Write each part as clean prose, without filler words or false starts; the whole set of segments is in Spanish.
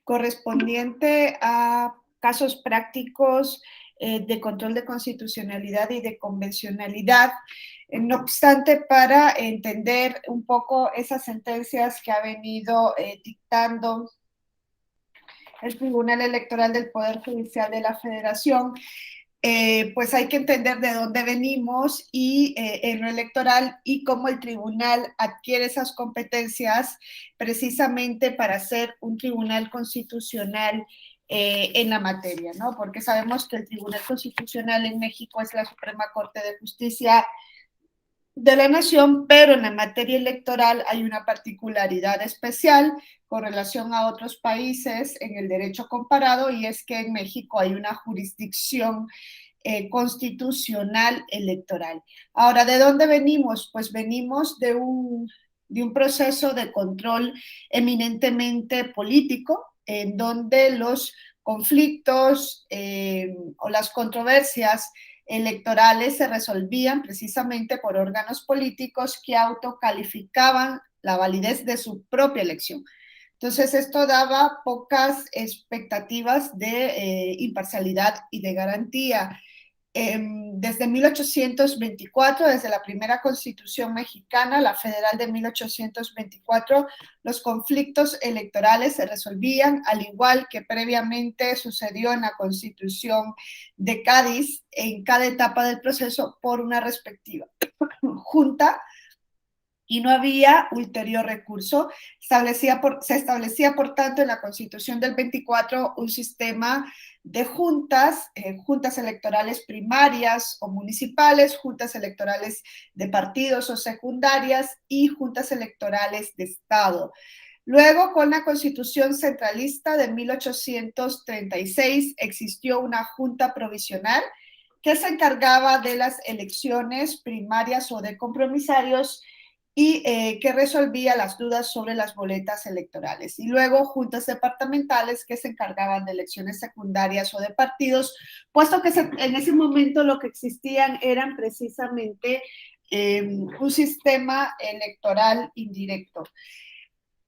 correspondiente a casos prácticos de control de constitucionalidad y de convencionalidad. No obstante, para entender un poco esas sentencias que ha venido dictando el Tribunal Electoral del Poder Judicial de la Federación, pues hay que entender de dónde venimos y en lo electoral y cómo el tribunal adquiere esas competencias precisamente para ser un tribunal constitucional en la materia, ¿no? Porque sabemos que el Tribunal Constitucional en México es la Suprema Corte de Justicia de la nación, pero en la materia electoral hay una particularidad especial con relación a otros países en el derecho comparado, y es que en México hay una jurisdicción constitucional electoral. Ahora, ¿de dónde venimos? Pues venimos de un proceso de control eminentemente político, en donde los conflictos o las controversias electorales se resolvían precisamente por órganos políticos que autocalificaban la validez de su propia elección. Entonces, esto daba pocas expectativas de imparcialidad y de garantía. Desde 1824, desde la primera Constitución mexicana, la Federal de 1824, los conflictos electorales se resolvían, al igual que previamente sucedió en la Constitución de Cádiz, en cada etapa del proceso por una respectiva junta, y no había ulterior recurso. Se establecía, por tanto, en la Constitución del 24 un sistema de juntas, juntas electorales primarias o municipales, juntas electorales de partidos o secundarias y juntas electorales de Estado. Luego, con la Constitución centralista de 1836, existió una junta provisional que se encargaba de las elecciones primarias o de compromisarios y que resolvía las dudas sobre las boletas electorales. Y luego juntas departamentales que se encargaban de elecciones secundarias o de partidos, puesto que en ese momento lo que existían eran precisamente un sistema electoral indirecto.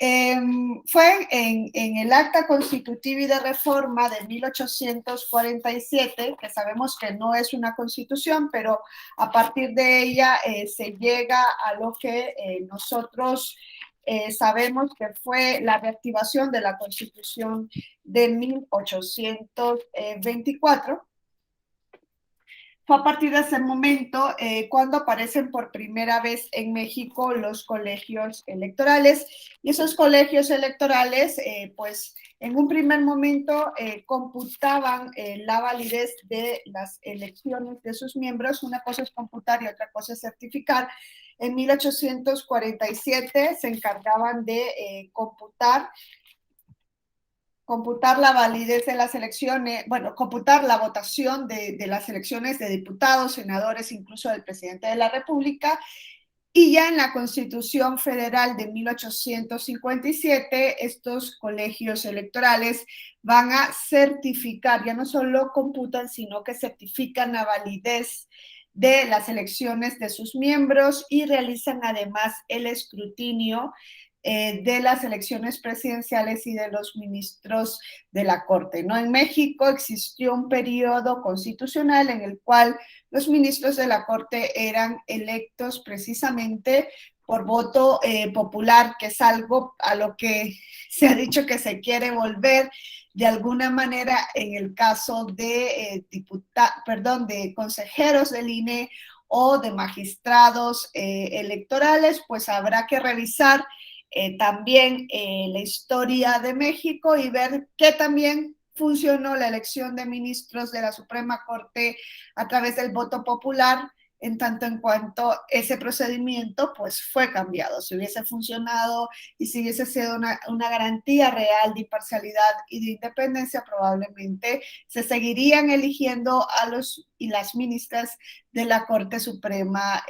Fue en el Acta Constitutiva y de Reforma de 1847, que sabemos que no es una constitución, pero a partir de ella se llega a lo que nosotros sabemos que fue la reactivación de la Constitución de 1824. Fue a partir de ese momento cuando aparecen por primera vez en México los colegios electorales, y esos colegios electorales pues en un primer momento computaban la validez de las elecciones de sus miembros. Una cosa es computar y otra cosa es certificar. En 1847 se encargaban de computar la validez de las elecciones, bueno, computar la votación de las elecciones de diputados, senadores, incluso del presidente de la República. Y ya en la Constitución Federal de 1857, estos colegios electorales van a certificar, ya no solo computan, sino que certifican la validez de las elecciones de sus miembros y realizan además el escrutinio de las elecciones presidenciales y de los ministros de la Corte, ¿no? En México existió un periodo constitucional en el cual los ministros de la Corte eran electos precisamente por voto popular, que es algo a lo que se ha dicho que se quiere volver de alguna manera en el caso de de consejeros del INE o de magistrados electorales. Pues habrá que revisar también la historia de México y ver qué también funcionó la elección de ministros de la Suprema Corte a través del voto popular, en tanto en cuanto ese procedimiento pues fue cambiado. Si hubiese funcionado y si hubiese sido una garantía real de imparcialidad y de independencia, probablemente se seguirían eligiendo a los y las ministras de la Corte Suprema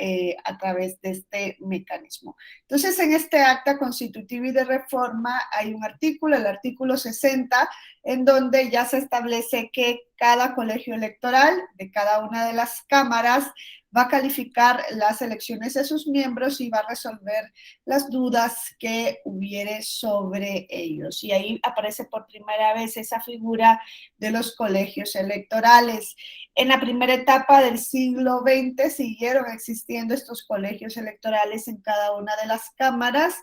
a través de este mecanismo. Entonces, en este acta constitutiva y de reforma hay un artículo, el artículo 60, en donde ya se establece que cada colegio electoral de cada una de las cámaras va a calificar las elecciones de sus miembros y va a resolver las dudas que hubiere sobre ellos. Y ahí aparece por primera vez esa figura de los colegios electorales. En la primera etapa del siglo XX siguieron existiendo estos colegios electorales en cada una de las cámaras.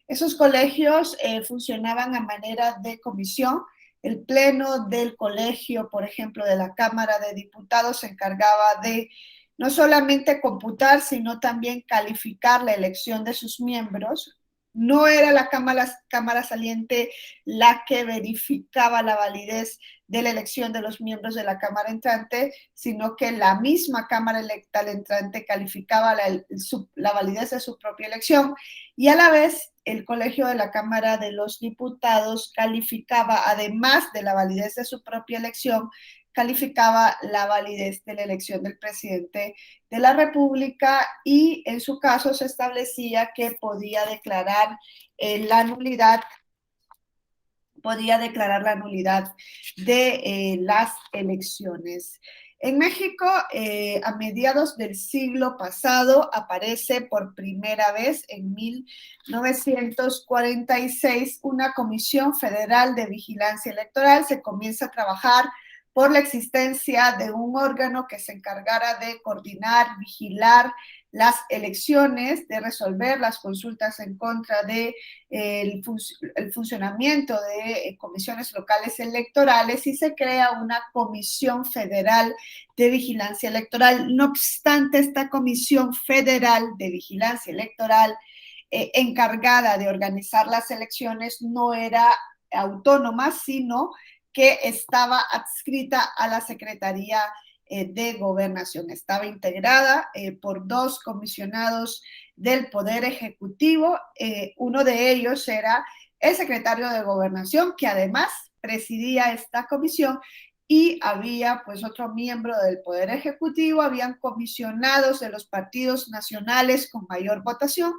Esos colegios funcionaban a manera de comisión. El pleno del colegio, por ejemplo, de la Cámara de Diputados, se encargaba de no solamente computar, sino también calificar la elección de sus miembros. No era la cámara saliente la que verificaba la validez de la elección de los miembros de la Cámara entrante, sino que la misma Cámara electoral entrante calificaba la validez de su propia elección, y a la vez el colegio de la Cámara de los Diputados calificaba, además de la validez de su propia elección, calificaba la validez de la elección del presidente de la República, y en su caso se establecía que podía declarar la nulidad de las elecciones. En México, a mediados del siglo pasado, aparece por primera vez en 1946 una Comisión Federal de Vigilancia Electoral. Se comienza a trabajar por la existencia de un órgano que se encargara de coordinar, vigilar las elecciones, de resolver las consultas en contra de el funcionamiento de comisiones locales electorales, y se crea una Comisión Federal de Vigilancia Electoral. No obstante, esta Comisión Federal de Vigilancia Electoral encargada de organizar las elecciones no era autónoma, sino que estaba adscrita a la Secretaría de Gobernación. Estaba integrada por dos comisionados del Poder Ejecutivo. Uno de ellos era el secretario de Gobernación, que además presidía esta comisión, y había pues otro miembro del Poder Ejecutivo. Habían comisionados de los partidos nacionales con mayor votación,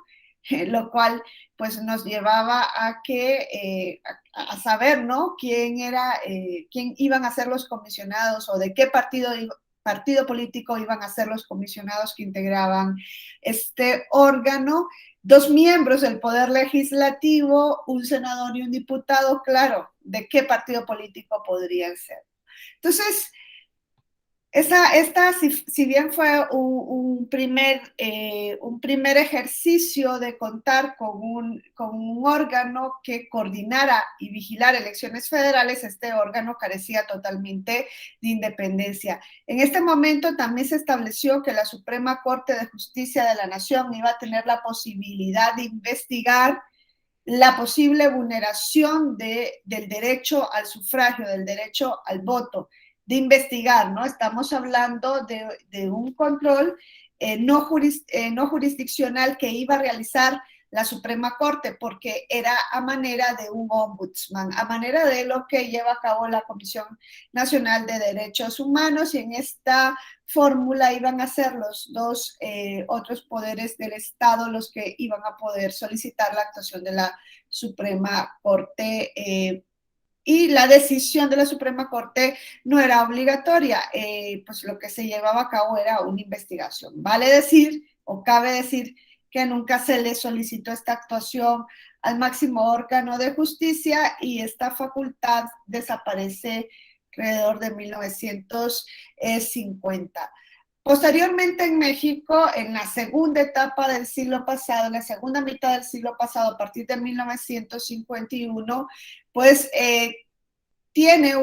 lo cual pues nos llevaba a que a saber, ¿no?, quién iban a ser los comisionados, o de qué partido político iban a ser los comisionados que integraban este órgano. Dos miembros del Poder Legislativo, un senador y un diputado. Claro, ¿de qué partido político podrían ser? Entonces, si bien fue un primer ejercicio de contar con un órgano que coordinara y vigilara elecciones federales, este órgano carecía totalmente de independencia. En este momento también se estableció que la Suprema Corte de Justicia de la Nación iba a tener la posibilidad de investigar la posible vulneración del derecho al sufragio, del derecho al voto, de investigar, ¿no? Estamos hablando de un control no jurisdiccional que iba a realizar la Suprema Corte, porque era a manera de un ombudsman, a manera de lo que lleva a cabo la Comisión Nacional de Derechos Humanos, y en esta fórmula iban a ser los dos otros poderes del Estado los que iban a poder solicitar la actuación de la Suprema Corte, y la decisión de la Suprema Corte no era obligatoria. Pues lo que se llevaba a cabo era una investigación. Vale decir, o cabe decir, que nunca se le solicitó esta actuación al máximo órgano de justicia, y esta facultad desaparece alrededor de 1950. Posteriormente en México, en la segunda etapa del siglo pasado, en la segunda mitad del siglo pasado, a partir de 1951, pues tiene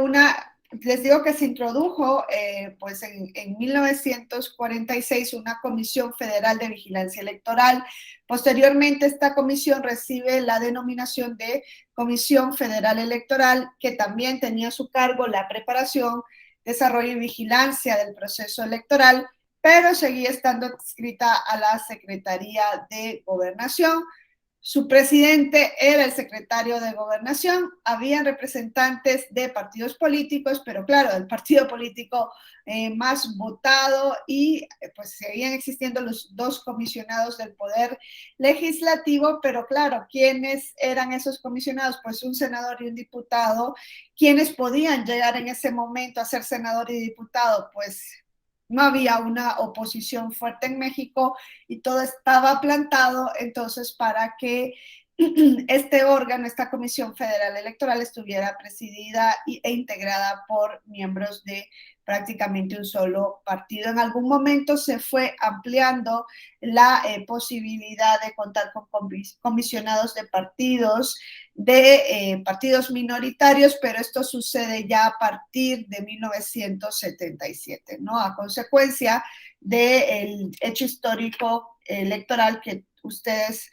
les digo que se introdujo pues en 1946 una Comisión Federal de Vigilancia Electoral. Posteriormente esta comisión recibe la denominación de Comisión Federal Electoral, que también tenía a su cargo la preparación, desarrollo y vigilancia del proceso electoral, pero seguía estando adscrita a la Secretaría de Gobernación. Su presidente era el secretario de Gobernación. Habían representantes de partidos políticos, pero claro, el partido político más votado, y pues seguían existiendo los dos comisionados del Poder Legislativo. Pero claro, ¿quiénes eran esos comisionados? Pues un senador y un diputado. ¿Quiénes podían llegar en ese momento a ser senador y diputado? Pues no había una oposición fuerte en México y todo estaba plantado entonces para que este órgano, esta Comisión Federal Electoral, estuviera presidida e integrada por miembros de prácticamente un solo partido. En algún momento se fue ampliando la posibilidad de contar con comisionados de partidos minoritarios, pero esto sucede ya a partir de 1977, ¿no? A consecuencia del hecho histórico electoral que ustedes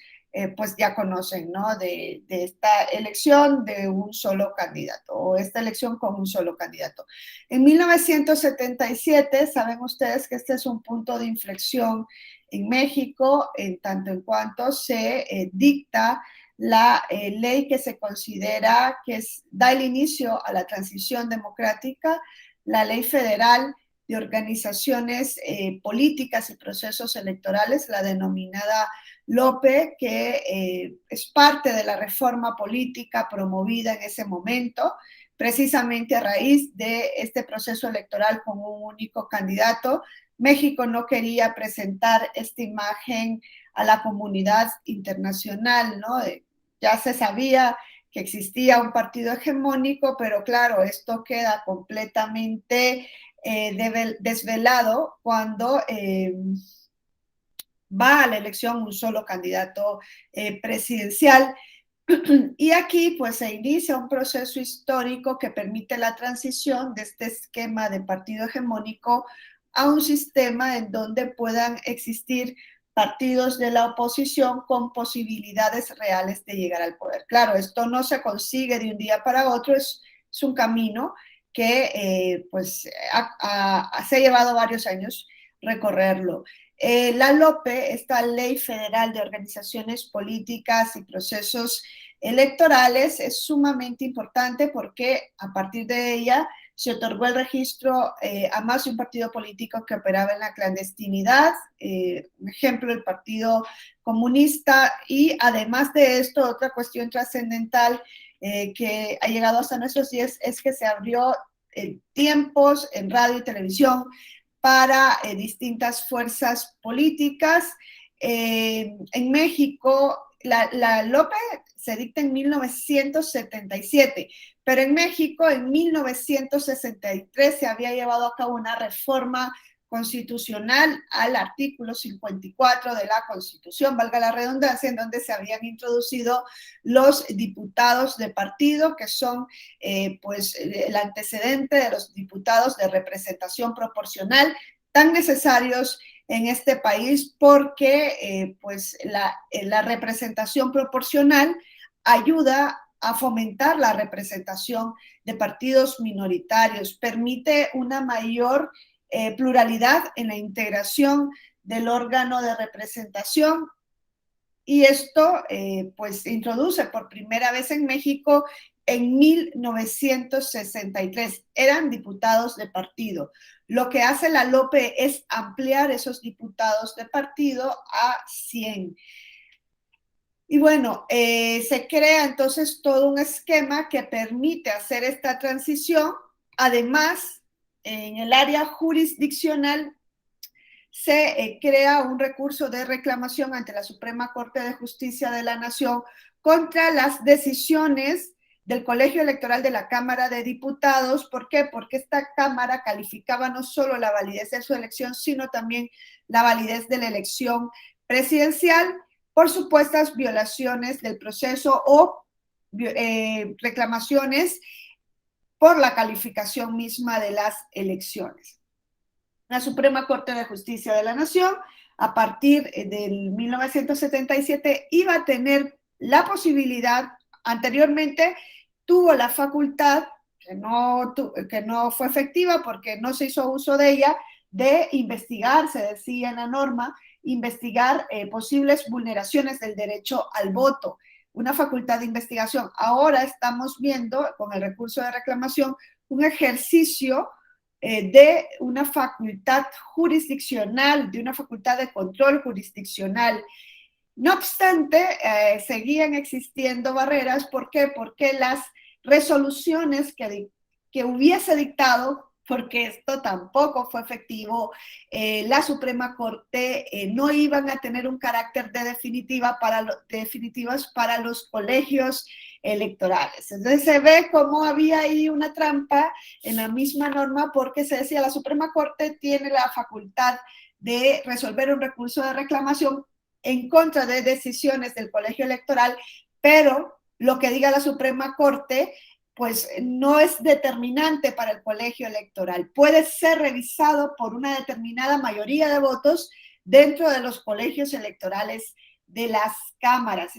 pues ya conocen, ¿no? De esta elección de un solo candidato, o esta elección con un solo candidato. En 1977, saben ustedes que este es un punto de inflexión en México, en tanto en cuanto se dicta la ley que se considera da el inicio a la transición democrática, la Ley Federal de Organizaciones Políticas y Procesos Electorales, la denominada LOPE, que es parte de la reforma política promovida en ese momento, precisamente a raíz de este proceso electoral con un único candidato. México no quería presentar esta imagen a la comunidad internacional, ¿no? Ya se sabía que existía un partido hegemónico, pero claro, esto queda completamente desvelado cuando va a la elección un solo candidato presidencial. Y aquí pues se inicia un proceso histórico que permite la transición de este esquema de partido hegemónico a un sistema en donde puedan existir partidos de la oposición con posibilidades reales de llegar al poder. Claro, esto no se consigue de un día para otro, es un camino que se ha llevado varios años recorrerlo. La LOPE, esta Ley Federal de Organizaciones Políticas y Procesos Electorales, es sumamente importante porque a partir de ella se otorgó el registro a más de un partido político que operaba en la clandestinidad, un ejemplo, el Partido Comunista, y además de esto, otra cuestión trascendental que ha llegado hasta nuestros días es que se abrió tiempos en radio y televisión para distintas fuerzas políticas. En México, la LOPE se dicta en 1977, pero en México en 1963 se había llevado a cabo una reforma constitucional al artículo 54 de la Constitución, valga la redundancia, en donde se habían introducido los diputados de partido, que son el antecedente de los diputados de representación proporcional, tan necesarios en este país porque la representación proporcional ayuda a fomentar la representación de partidos minoritarios, permite una mayor pluralidad en la integración del órgano de representación, y esto pues introduce por primera vez en México en 1963. Eran diputados de partido. Lo que hace la LOPE es ampliar esos diputados de partido a 100. Y bueno, se crea entonces todo un esquema que permite hacer esta transición. Además, en el área jurisdiccional se crea un recurso de reclamación ante la Suprema Corte de Justicia de la Nación contra las decisiones del Colegio Electoral de la Cámara de Diputados. ¿Por qué? Porque esta Cámara calificaba no solo la validez de su elección, sino también la validez de la elección presidencial por supuestas violaciones del proceso o reclamaciones por la calificación misma de las elecciones. La Suprema Corte de Justicia de la Nación, a partir del 1977, iba a tener la posibilidad, anteriormente tuvo la facultad, que no fue efectiva porque no se hizo uso de ella, de investigar, se decía en la norma, investigar posibles vulneraciones del derecho al voto, una facultad de investigación. Ahora estamos viendo, con el recurso de reclamación, un ejercicio de una facultad jurisdiccional, de una facultad de control jurisdiccional. No obstante, seguían existiendo barreras. ¿Por qué? Porque las resoluciones que hubiese dictado porque esto tampoco fue efectivo. La Suprema Corte no iban a tener un carácter de definitivas para los colegios electorales. Entonces se ve cómo había ahí una trampa en la misma norma, porque se decía la Suprema Corte tiene la facultad de resolver un recurso de reclamación en contra de decisiones del colegio electoral, pero lo que diga la Suprema Corte pues no es determinante para el colegio electoral. Puede ser revisado por una determinada mayoría de votos dentro de los colegios electorales de las cámaras.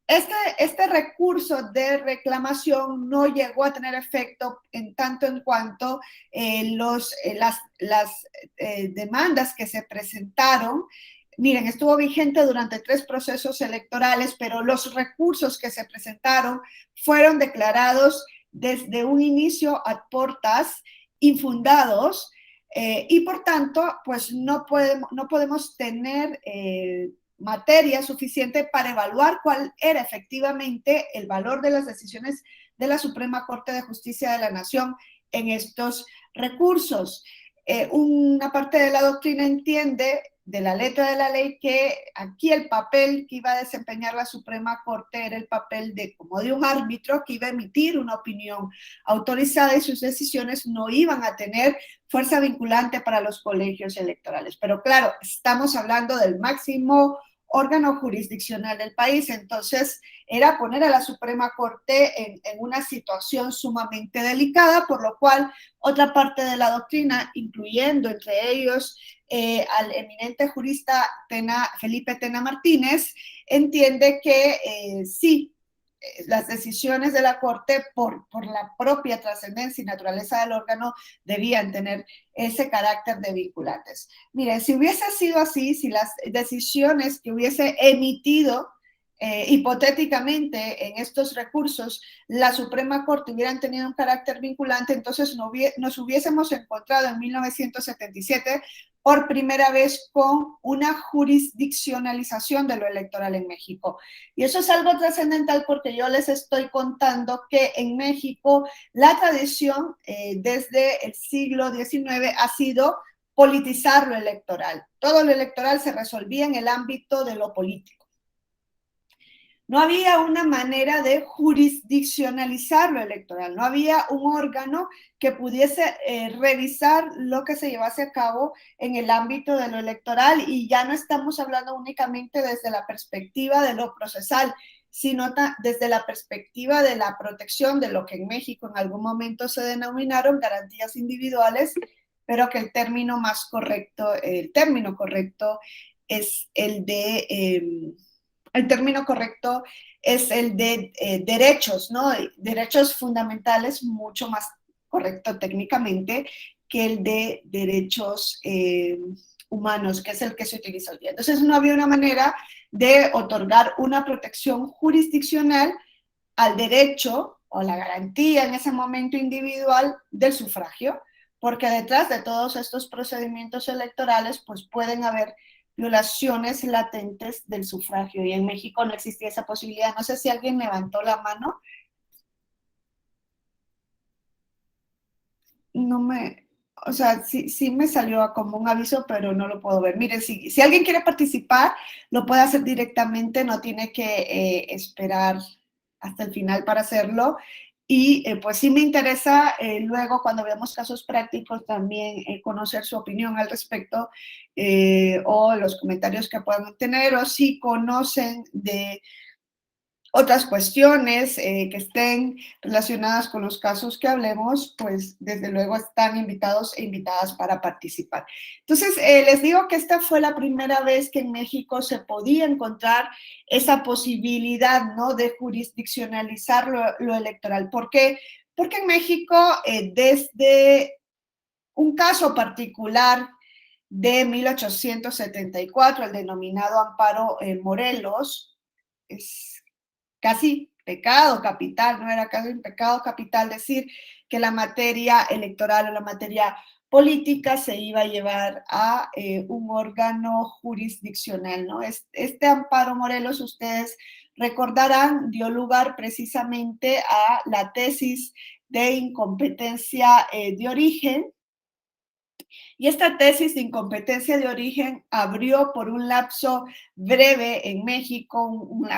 Este recurso de reclamación no llegó a tener efecto en tanto en cuanto las demandas que se presentaron. Miren, estuvo vigente durante 3 procesos electorales, pero los recursos que se presentaron fueron declarados desde un inicio ad portas, infundados, y por tanto, pues no podemos tener materia suficiente para evaluar cuál era efectivamente el valor de las decisiones de la Suprema Corte de Justicia de la Nación en estos recursos. Una parte de la doctrina entiende de la letra de la ley que aquí el papel que iba a desempeñar la Suprema Corte era el papel de como de un árbitro que iba a emitir una opinión autorizada y sus decisiones no iban a tener fuerza vinculante para los colegios electorales. Pero claro, estamos hablando del máximo órgano jurisdiccional del país, entonces era poner a la Suprema Corte en una situación sumamente delicada, por lo cual otra parte de la doctrina, incluyendo entre ellos al eminente jurista Felipe Tena Martínez, entiende que sí, las decisiones de la Corte, por la propia trascendencia y naturaleza del órgano, debían tener ese carácter de vinculantes. Miren, si hubiese sido así, si las decisiones que hubiese emitido hipotéticamente en estos recursos la Suprema Corte hubieran tenido un carácter vinculante, entonces nos hubiésemos encontrado en 1977 por primera vez con una jurisdiccionalización de lo electoral en México. Y eso es algo trascendental porque yo les estoy contando que en México la tradición desde el siglo XIX ha sido politizar lo electoral. Todo lo electoral se resolvía en el ámbito de lo político. No había una manera de jurisdiccionalizar lo electoral, no había un órgano que pudiese revisar lo que se llevase a cabo en el ámbito de lo electoral, y ya no estamos hablando únicamente desde la perspectiva de lo procesal, sino desde la perspectiva de la protección de lo que en México en algún momento se denominaron garantías individuales, pero que el término correcto es el término correcto es el de derechos, ¿no? Derechos fundamentales, mucho más correcto técnicamente que el de derechos humanos, que es el que se utiliza hoy día. Entonces no había una manera de otorgar una protección jurisdiccional al derecho o la garantía en ese momento individual del sufragio, porque detrás de todos estos procedimientos electorales pues pueden haber violaciones latentes del sufragio, y en México no existía esa posibilidad. No sé si alguien levantó la mano. No me, o sea, sí me salió como un aviso, pero no lo puedo ver. Miren, si alguien quiere participar, lo puede hacer directamente, no tiene que esperar hasta el final para hacerlo. Y pues sí me interesa luego, cuando veamos casos prácticos, también conocer su opinión al respecto, o los comentarios que puedan tener, o si conocen de otras cuestiones que estén relacionadas con los casos que hablemos, pues desde luego están invitados e invitadas para participar. Entonces, les digo que esta fue la primera vez que en México se podía encontrar esa posibilidad, ¿no?, de jurisdiccionalizar lo electoral. ¿Por qué? Porque en México, desde un caso particular de 1874, el denominado Amparo Morelos, es casi pecado capital, no era casi un pecado capital decir que la materia electoral o la materia política se iba a llevar a un órgano jurisdiccional, ¿no? Este Amparo Morelos, ustedes recordarán, dio lugar precisamente a la tesis de incompetencia de origen, Y esta tesis de incompetencia de origen abrió por un lapso breve en México, un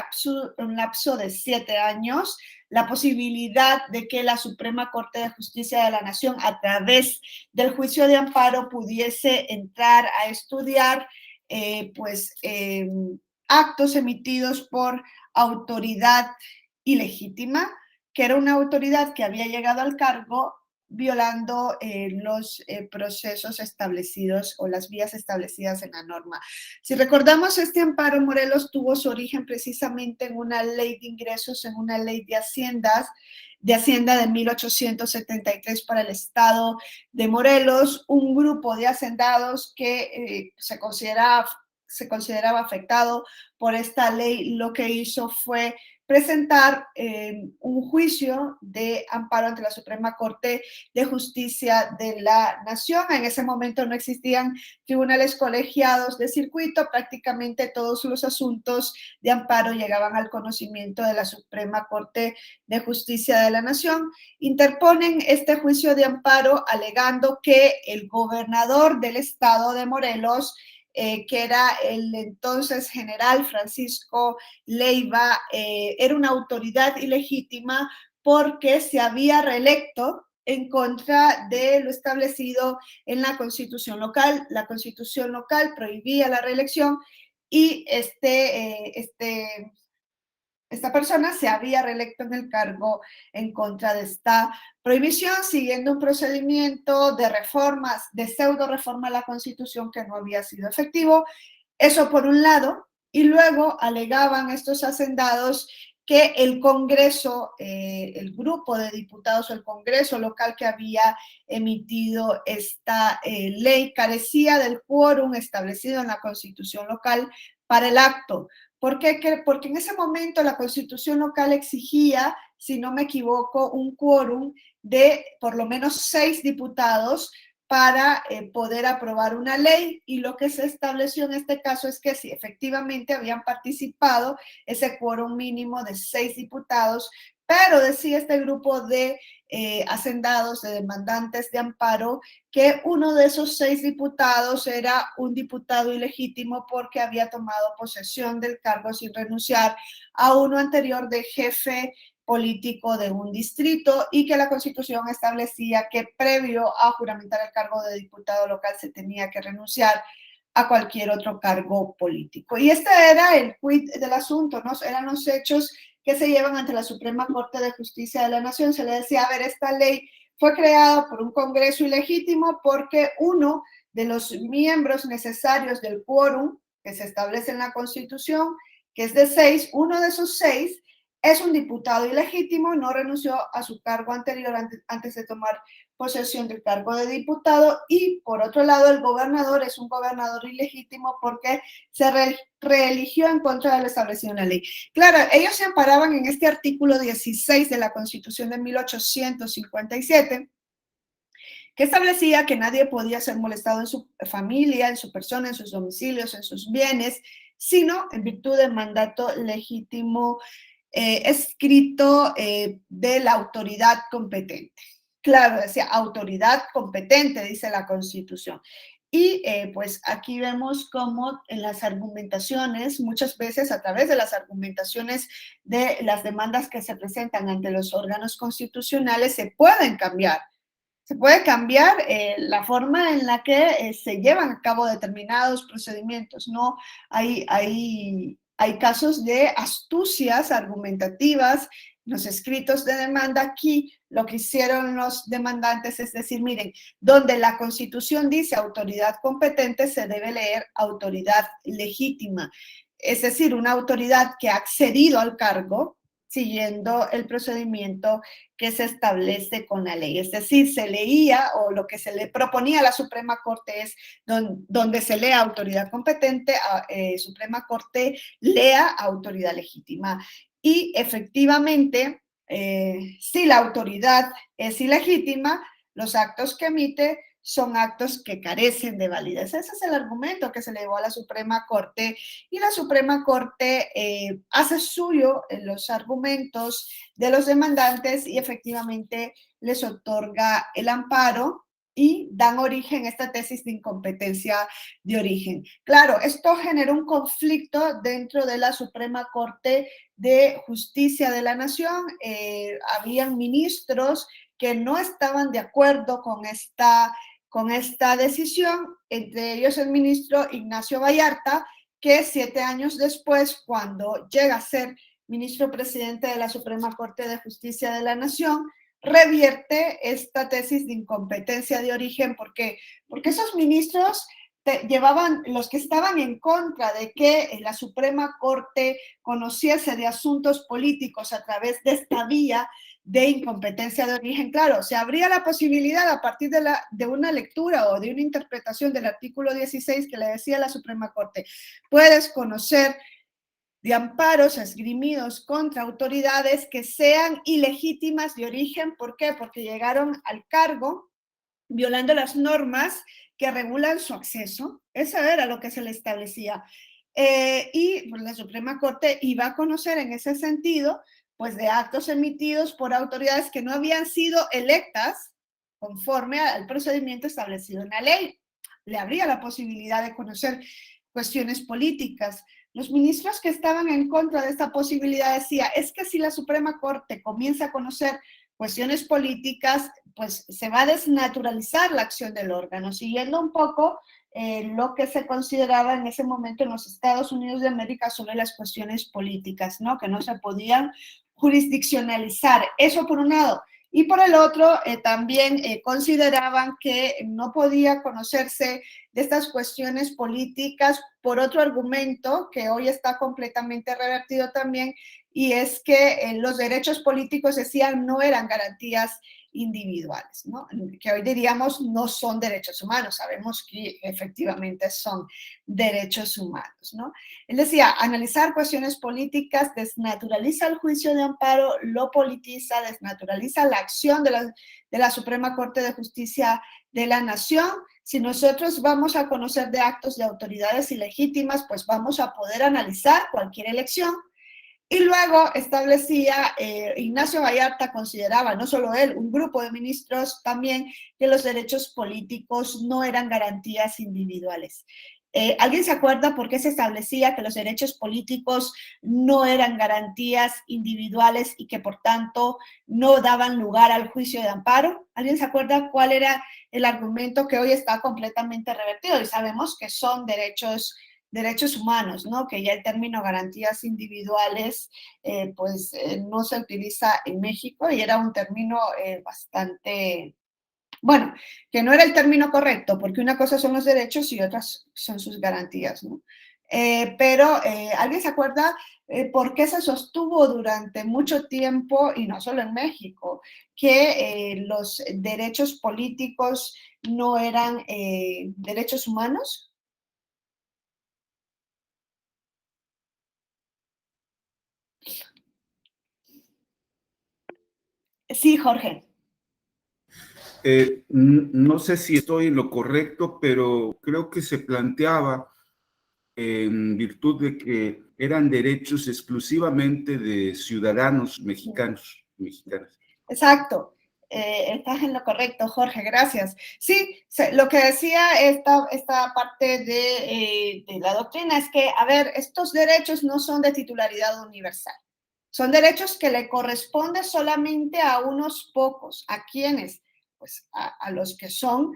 lapso de 7 años, la posibilidad de que la Suprema Corte de Justicia de la Nación, a través del juicio de amparo, pudiese entrar a estudiar pues, actos emitidos por autoridad ilegítima, que era una autoridad que había llegado al cargo violando los procesos establecidos o las vías establecidas en la norma. Si recordamos, este amparo, Morelos, tuvo su origen precisamente en una ley de ingresos, en una ley de Hacienda de 1873 para el estado de Morelos, un grupo de hacendados que se consideraba afectado por esta ley. Lo que hizo fue presentar un juicio de amparo ante la Suprema Corte de Justicia de la Nación. En ese momento no existían tribunales colegiados de circuito, prácticamente todos los asuntos de amparo llegaban al conocimiento de la Suprema Corte de Justicia de la Nación. Interponen este juicio de amparo alegando que el gobernador del estado de Morelos, que era el entonces general Francisco Leiva, era una autoridad ilegítima porque se había reelecto en contra de lo establecido en la Constitución local. La Constitución local prohibía la reelección y esta persona se había reelecto en el cargo en contra de esta prohibición, siguiendo un procedimiento de reformas, de pseudo reforma a la Constitución que no había sido efectivo. Eso por un lado, y luego alegaban estos hacendados que el Congreso, el grupo de diputados o el Congreso local que había emitido esta ley carecía del quórum establecido en la Constitución local para el acto. ¿Por qué? Porque en ese momento la Constitución local exigía, si no me equivoco, un quórum de por lo menos 6 diputados para poder aprobar una ley, y lo que se estableció en este caso es que si efectivamente habían participado ese quórum mínimo de 6 diputados, pero decía este grupo de hacendados, de demandantes de amparo, que uno de esos 6 diputados era un diputado ilegítimo porque había tomado posesión del cargo sin renunciar a uno anterior de jefe político de un distrito, y que la Constitución establecía que previo a juramentar el cargo de diputado local se tenía que renunciar a cualquier otro cargo político. Y este era el quid del asunto, ¿no? Eran los hechos que se llevan ante la Suprema Corte de Justicia de la Nación. Se le decía, a ver, esta ley fue creada por un Congreso ilegítimo porque uno de los miembros necesarios del quórum que se establece en la Constitución, que es de 6, uno de esos 6 es un diputado ilegítimo, no renunció a su cargo anterior antes de tomar posesión del cargo de diputado, y por otro lado el gobernador es un gobernador ilegítimo porque se reeligió en contra de lo establecido en la ley. Claro, ellos se amparaban en este artículo 16 de la Constitución de 1857, que establecía que nadie podía ser molestado en su familia, en su persona, en sus domicilios, en sus bienes, sino en virtud del mandato legítimo escrito de la autoridad competente. Claro, decía autoridad competente, dice la Constitución. Y pues aquí vemos cómo en las argumentaciones, muchas veces a través de las argumentaciones de las demandas que se presentan ante los órganos constitucionales, se pueden cambiar. Se puede cambiar la forma en la que se llevan a cabo determinados procedimientos, ¿no? Hay casos de astucias argumentativas. Los escritos de demanda aquí, lo que hicieron los demandantes es decir, miren, donde la Constitución dice autoridad competente, se debe leer autoridad legítima. Es decir, una autoridad que ha accedido al cargo siguiendo el procedimiento que se establece con la ley. Es decir, se leía, o lo que se le proponía a la Suprema Corte es donde se lea autoridad competente, Suprema Corte lea autoridad legítima. Y efectivamente, si la autoridad es ilegítima, los actos que emite son actos que carecen de validez. Ese es el argumento que se le llevó a la Suprema Corte, y la Suprema Corte hace suyo los argumentos de los demandantes y efectivamente les otorga el amparo, y dan origen a esta tesis de incompetencia de origen. Claro, esto generó un conflicto dentro de la Suprema Corte de Justicia de la Nación. Habían ministros que no estaban de acuerdo con esta decisión, entre ellos el ministro Ignacio Vallarta, que 7 años después, cuando llega a ser ministro presidente de la Suprema Corte de Justicia de la Nación, revierte esta tesis de incompetencia de origen. ¿Por qué? Porque esos ministros llevaban, los que estaban en contra de que la Suprema Corte conociese de asuntos políticos a través de esta vía de incompetencia de origen. Claro, se abría la posibilidad a partir de una lectura o de una interpretación del artículo 16 que le decía a la Suprema Corte, puedes conocer de amparos esgrimidos contra autoridades que sean ilegítimas de origen. ¿Por qué? Porque llegaron al cargo violando las normas que regulan su acceso. Eso era lo que se le establecía. Y pues, la Suprema Corte iba a conocer en ese sentido pues de actos emitidos por autoridades que no habían sido electas conforme al procedimiento establecido en la ley. Le habría la posibilidad de conocer cuestiones políticas. Los ministros que estaban en contra de esta posibilidad decían, es que si la Suprema Corte comienza a conocer cuestiones políticas, pues se va a desnaturalizar la acción del órgano, siguiendo un poco lo que se consideraba en ese momento en los Estados Unidos de América sobre las cuestiones políticas, ¿no? Que no se podían jurisdiccionalizar. Eso por un lado. Y por el otro, también consideraban que no podía conocerse de estas cuestiones políticas por otro argumento que hoy está completamente revertido también, y es que los derechos políticos, decían, no eran garantías individuales, ¿no? Que hoy diríamos no son derechos humanos, sabemos que efectivamente son derechos humanos, ¿no? Él decía, analizar cuestiones políticas desnaturaliza el juicio de amparo, lo politiza, desnaturaliza la acción de la Suprema Corte de Justicia de la Nación. Si nosotros vamos a conocer de actos de autoridades ilegítimas, pues vamos a poder analizar cualquier elección. Y luego establecía, Ignacio Vallarta consideraba, no solo él, un grupo de ministros también, que los derechos políticos no eran garantías individuales. ¿Alguien se acuerda por qué se establecía que los derechos políticos no eran garantías individuales y que por tanto no daban lugar al juicio de amparo? ¿Alguien se acuerda cuál era el argumento que hoy está completamente revertido? Y sabemos que son derechos humanos, ¿no? Que ya el término garantías individuales no se utiliza en México y era un término bastante, bueno, que no era el término correcto, porque una cosa son los derechos y otras son sus garantías, ¿no? Pero ¿alguien se acuerda por qué se sostuvo durante mucho tiempo, y no solo en México, que los derechos políticos no eran derechos humanos? Sí, Jorge. No sé si estoy en lo correcto, pero creo que se planteaba en virtud de que eran derechos exclusivamente de ciudadanos mexicanos, mexicanas. Exacto. Estás en lo correcto, Jorge, gracias. Sí, lo que decía esta parte de la doctrina es que, a ver, estos derechos no son de titularidad universal. Son derechos que le corresponden solamente a unos pocos. ¿A quiénes? Pues a los que son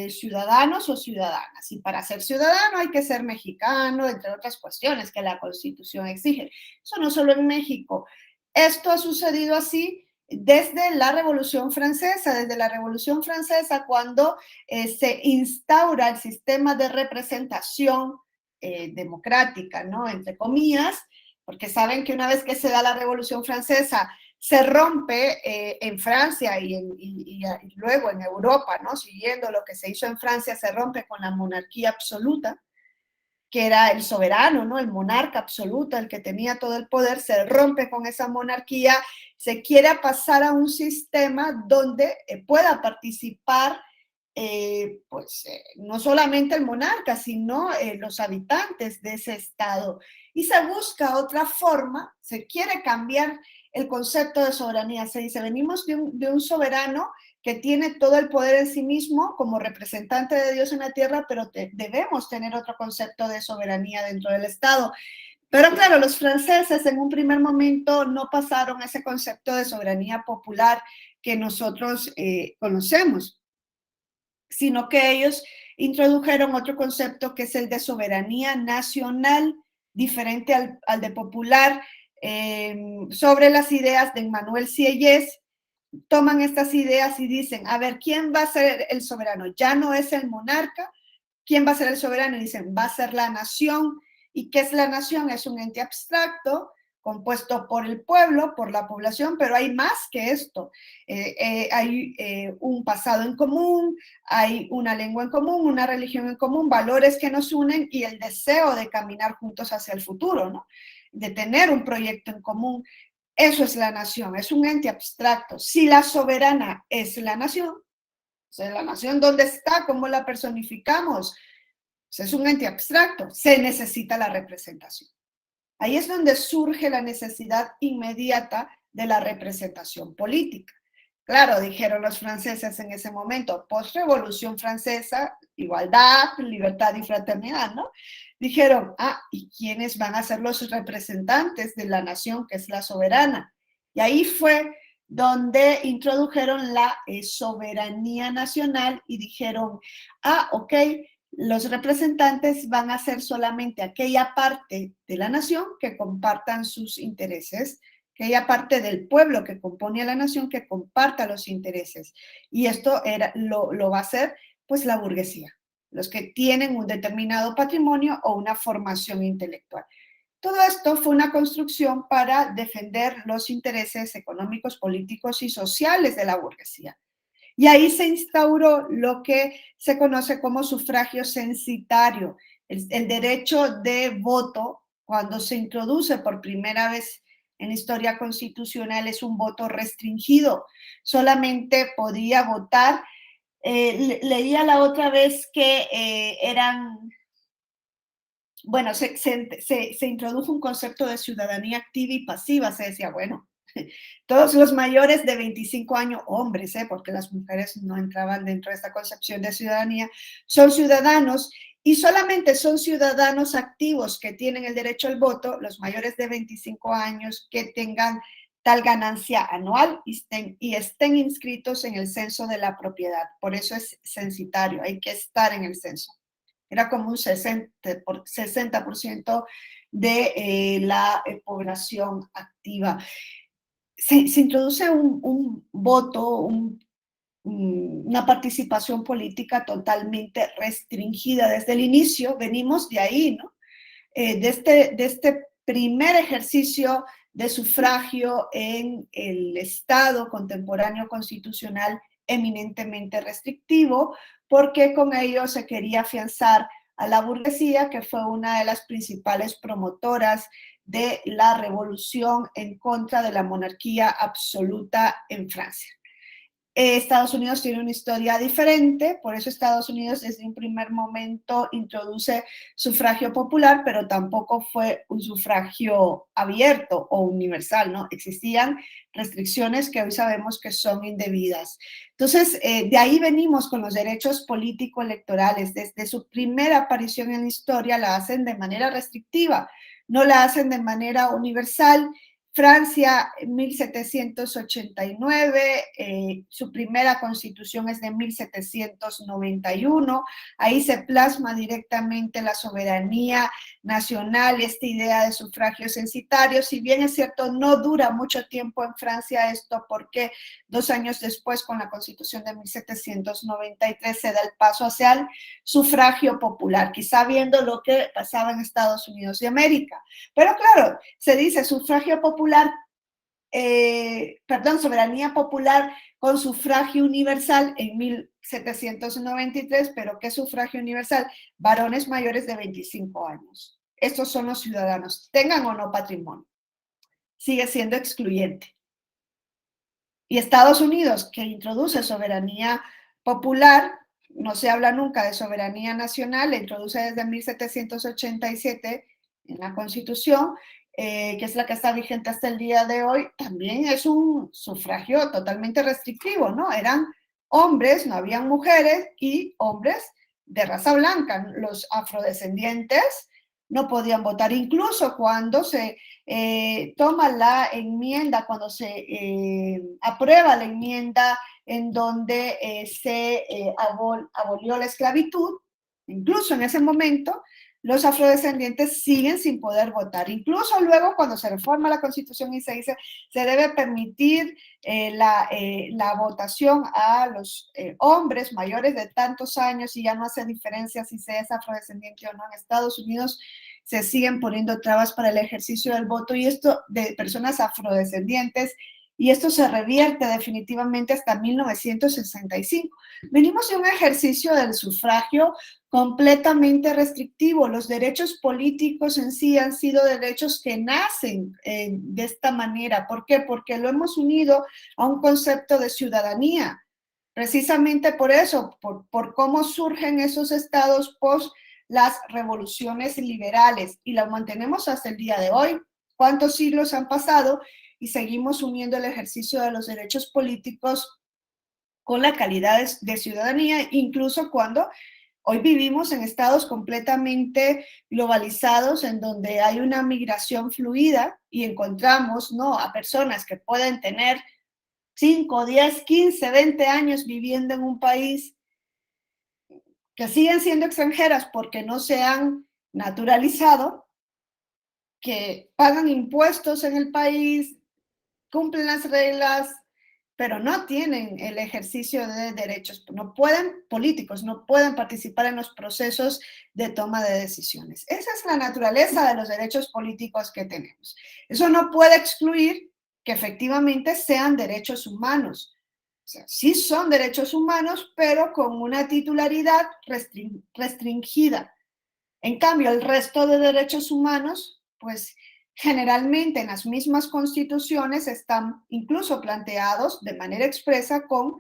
ciudadanos o ciudadanas. Y para ser ciudadano hay que ser mexicano, entre otras cuestiones que la Constitución exige. Eso no solo en México. Esto ha sucedido así desde la Revolución Francesa, cuando se instaura el sistema de representación democrática, ¿no? Entre comillas, porque saben que una vez que se da la Revolución Francesa, se rompe en Francia y luego en Europa, ¿no? Siguiendo lo que se hizo en Francia, se rompe con la monarquía absoluta, que era el soberano, ¿no? El monarca absoluto, el que tenía todo el poder, se rompe con esa monarquía, se quiere pasar a un sistema donde pueda participar no solamente el monarca, sino los habitantes de ese estado. Y se busca otra forma, se quiere cambiar el concepto de soberanía. Se dice, venimos de un soberano que tiene todo el poder en sí mismo como representante de Dios en la tierra, pero debemos tener otro concepto de soberanía dentro del Estado. Pero claro, los franceses en un primer momento no pasaron ese concepto de soberanía popular que nosotros conocemos, sino que ellos introdujeron otro concepto que es el de soberanía nacional, diferente al de popular, sobre las ideas de Emmanuel Sieyès. Toman estas ideas y dicen, a ver, ¿quién va a ser el soberano? Ya no es el monarca, ¿quién va a ser el soberano? Y dicen, va a ser la nación. ¿Y qué es la nación? Es un ente abstracto compuesto por el pueblo, por la población, pero hay más que esto. Hay un pasado en común, hay una lengua en común, una religión en común, valores que nos unen y el deseo de caminar juntos hacia el futuro, ¿no? De tener un proyecto en común. Eso es la nación, es un ente abstracto. Si la soberana es la nación, o sea, la nación, ¿dónde está? ¿Cómo la personificamos? Pues es un ente abstracto, se necesita la representación. Ahí es donde surge la necesidad inmediata de la representación política. Claro, dijeron los franceses en ese momento, post-revolución francesa, igualdad, libertad y fraternidad, ¿no? Dijeron, ¿y quiénes van a ser los representantes de la nación que es la soberana? Y ahí fue donde introdujeron la soberanía nacional y dijeron, ok, los representantes van a ser solamente aquella parte de la nación que compartan sus intereses, aquella parte del pueblo que compone a la nación que comparta los intereses. Y esto lo va a hacer pues la burguesía, los que tienen un determinado patrimonio o una formación intelectual. Todo esto fue una construcción para defender los intereses económicos, políticos y sociales de la burguesía. Y ahí se instauró lo que se conoce como sufragio censitario, el derecho de voto. Cuando se introduce por primera vez en la historia constitucional es un voto restringido, solamente podía votar. Leía la otra vez que se introdujo un concepto de ciudadanía activa y pasiva. Se decía, bueno, todos los mayores de 25 años, hombres, porque las mujeres no entraban dentro de esta concepción de ciudadanía, son ciudadanos y solamente son ciudadanos activos que tienen el derecho al voto, los mayores de 25 años que tengan tal ganancia anual y estén inscritos en el censo de la propiedad. Por eso es censitario, hay que estar en el censo. Era como un 60% de la población activa. Se introduce un voto, una participación política totalmente restringida. Desde el inicio venimos de ahí, ¿no? De este primer ejercicio de sufragio en el Estado contemporáneo constitucional eminentemente restrictivo, porque con ello se quería afianzar a la burguesía, que fue una de las principales promotoras de la revolución en contra de la monarquía absoluta en Francia. Estados Unidos tiene una historia diferente, por eso Estados Unidos desde un primer momento introduce sufragio popular, pero tampoco fue un sufragio abierto o universal, ¿no? Existían restricciones que hoy sabemos que son indebidas. Entonces, de ahí venimos con los derechos político-electorales. Desde su primera aparición en la historia la hacen de manera restrictiva, no la hacen de manera universal. Francia, en 1789, su primera constitución es de 1791, ahí se plasma directamente la soberanía nacional, esta idea de sufragio censitario. Si bien es cierto, no dura mucho tiempo en Francia esto, porque 2 años después, con la constitución de 1793, se da el paso hacia el sufragio popular, quizá viendo lo que pasaba en Estados Unidos de América. Pero claro, se dice sufragio popular, soberanía popular con sufragio universal en 1793, pero ¿qué sufragio universal? Varones mayores de 25 años. Estos son los ciudadanos, tengan o no patrimonio. Sigue siendo excluyente. Y Estados Unidos, que introduce soberanía popular, no se habla nunca de soberanía nacional, la introduce desde 1787 en la Constitución, que es la que está vigente hasta el día de hoy, también es un sufragio totalmente restrictivo, ¿no? Eran hombres, no habían mujeres, y hombres de raza blanca. Los afrodescendientes no podían votar. Incluso cuando se toma la enmienda, cuando se aprueba la enmienda en donde se abolió la esclavitud, incluso en ese momento, los afrodescendientes siguen sin poder votar. Incluso luego, cuando se reforma la Constitución y se dice se debe permitir la votación a los hombres mayores de tantos años, y ya no hace diferencia si se es afrodescendiente o no. En Estados Unidos se siguen poniendo trabas para el ejercicio del voto, y esto de personas afrodescendientes, y esto se revierte definitivamente hasta 1965. Venimos de un ejercicio del sufragio completamente restrictivo. Los derechos políticos en sí han sido derechos que nacen de esta manera. ¿Por qué? Porque lo hemos unido a un concepto de ciudadanía. Precisamente por eso, por cómo surgen esos estados post las revoluciones liberales, y lo mantenemos hasta el día de hoy. ¿Cuántos siglos han pasado y seguimos uniendo el ejercicio de los derechos políticos con la calidad de ciudadanía, incluso cuando hoy vivimos en estados completamente globalizados, en donde hay una migración fluida y encontramos, ¿no?, a personas que pueden tener 5, 10, 15, 20 años viviendo en un país, que siguen siendo extranjeras porque no se han naturalizado, que pagan impuestos en el país, cumplen las reglas, pero no tienen el ejercicio de derechos, no pueden, políticos, no pueden participar en los procesos de toma de decisiones. Esa es la naturaleza de los derechos políticos que tenemos. Eso no puede excluir que efectivamente sean derechos humanos. O sea, sí son derechos humanos, pero con una titularidad restringida. En cambio, el resto de derechos humanos, pues generalmente en las mismas constituciones están incluso planteados de manera expresa con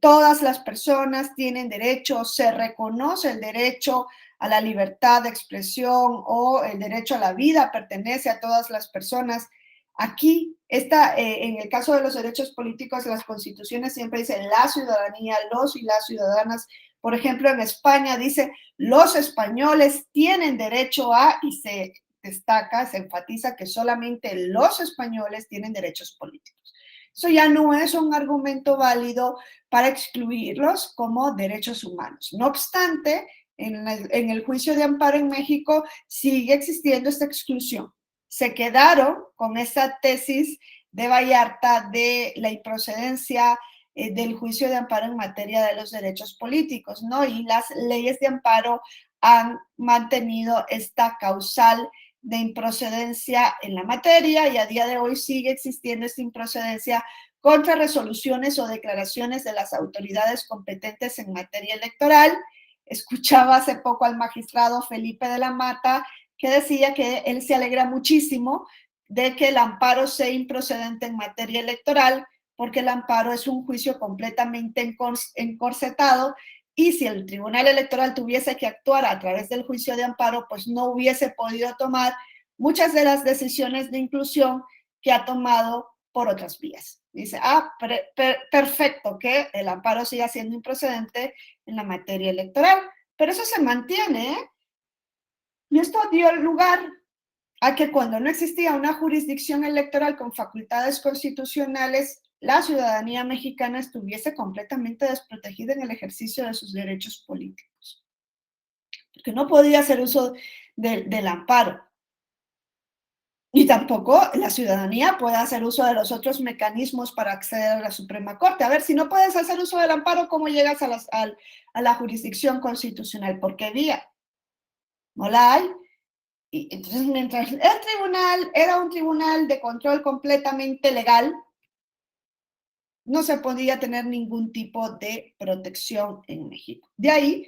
todas las personas tienen derecho, se reconoce el derecho a la libertad de expresión, o el derecho a la vida pertenece a todas las personas. Aquí está, en el caso de los derechos políticos, las constituciones siempre dicen la ciudadanía, los y las ciudadanas. Por ejemplo, en España dice los españoles tienen derecho a, y se destaca, se enfatiza que solamente los españoles tienen derechos políticos. Eso ya no es un argumento válido para excluirlos como derechos humanos. No obstante, en el juicio de amparo en México sigue existiendo esta exclusión. Se quedaron con esa tesis de Vallarta de la improcedencia del juicio de amparo en materia de los derechos políticos, ¿no? Y las leyes de amparo han mantenido esta causal de improcedencia en la materia, y a día de hoy sigue existiendo esta improcedencia contra resoluciones o declaraciones de las autoridades competentes en materia electoral. Escuchaba hace poco al magistrado Felipe de la Mata, que decía que él se alegra muchísimo de que el amparo sea improcedente en materia electoral, porque el amparo es un juicio completamente encorsetado, y si el Tribunal Electoral tuviese que actuar a través del juicio de amparo, pues no hubiese podido tomar muchas de las decisiones de inclusión que ha tomado por otras vías. Dice, perfecto, que el amparo siga siendo improcedente en la materia electoral, pero eso se mantiene, ¿eh? Y esto dio lugar a que, cuando no existía una jurisdicción electoral con facultades constitucionales, la ciudadanía mexicana estuviese completamente desprotegida en el ejercicio de sus derechos políticos, porque no podía hacer uso del amparo. Y tampoco la ciudadanía puede hacer uso de los otros mecanismos para acceder a la Suprema Corte. A ver, si no puedes hacer uso del amparo, ¿cómo llegas a la jurisdicción constitucional? ¿Por qué vía? No la hay. Y entonces, mientras el tribunal era un tribunal de control completamente legal, no se podía tener ningún tipo de protección en México. De ahí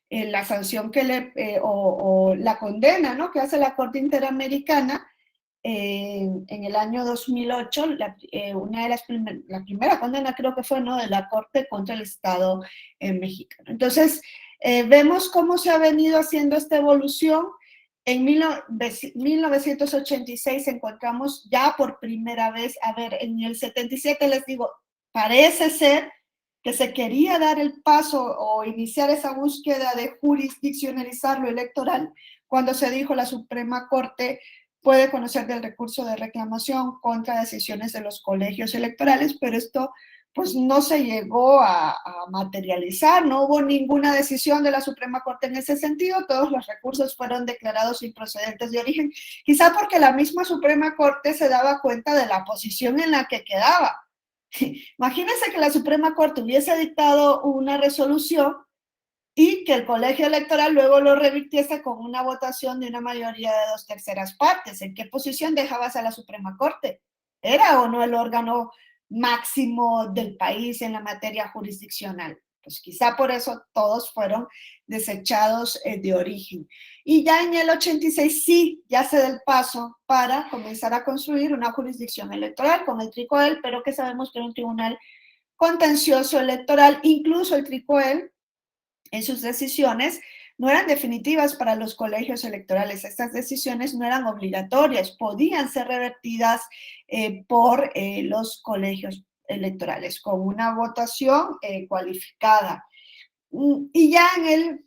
la sanción que o la condena, ¿no?, que hace la Corte Interamericana en el año 2008, una de la primera condena creo que fue, ¿no?, de la Corte contra el Estado mexicano. Entonces, vemos cómo se ha venido haciendo esta evolución. En 1986 encontramos ya por primera vez, a ver, en el 77 les digo, parece ser que se quería dar el paso o iniciar esa búsqueda de jurisdiccionalizar lo electoral, cuando se dijo la Suprema Corte puede conocer del recurso de reclamación contra decisiones de los colegios electorales, pero esto pues no se llegó a materializar, no hubo ninguna decisión de la Suprema Corte en ese sentido, todos los recursos fueron declarados improcedentes de origen, quizá porque la misma Suprema Corte se daba cuenta de la posición en la que quedaba. Imagínense que la Suprema Corte hubiese dictado una resolución y que el colegio electoral luego lo revirtiese con una votación de una mayoría de 2/3 partes. ¿En qué posición dejabas a la Suprema Corte? ¿Era o no el órgano máximo del país en la materia jurisdiccional? Pues quizá por eso todos fueron desechados de origen. Y ya en el 86 sí, ya se da el paso para comenzar a construir una jurisdicción electoral con el TRICOEL, pero que sabemos que era un tribunal contencioso electoral, incluso el TRICOEL en sus decisiones no eran definitivas para los colegios electorales. Estas decisiones no eran obligatorias, podían ser revertidas por los colegios electorales con una votación cualificada. Y ya en el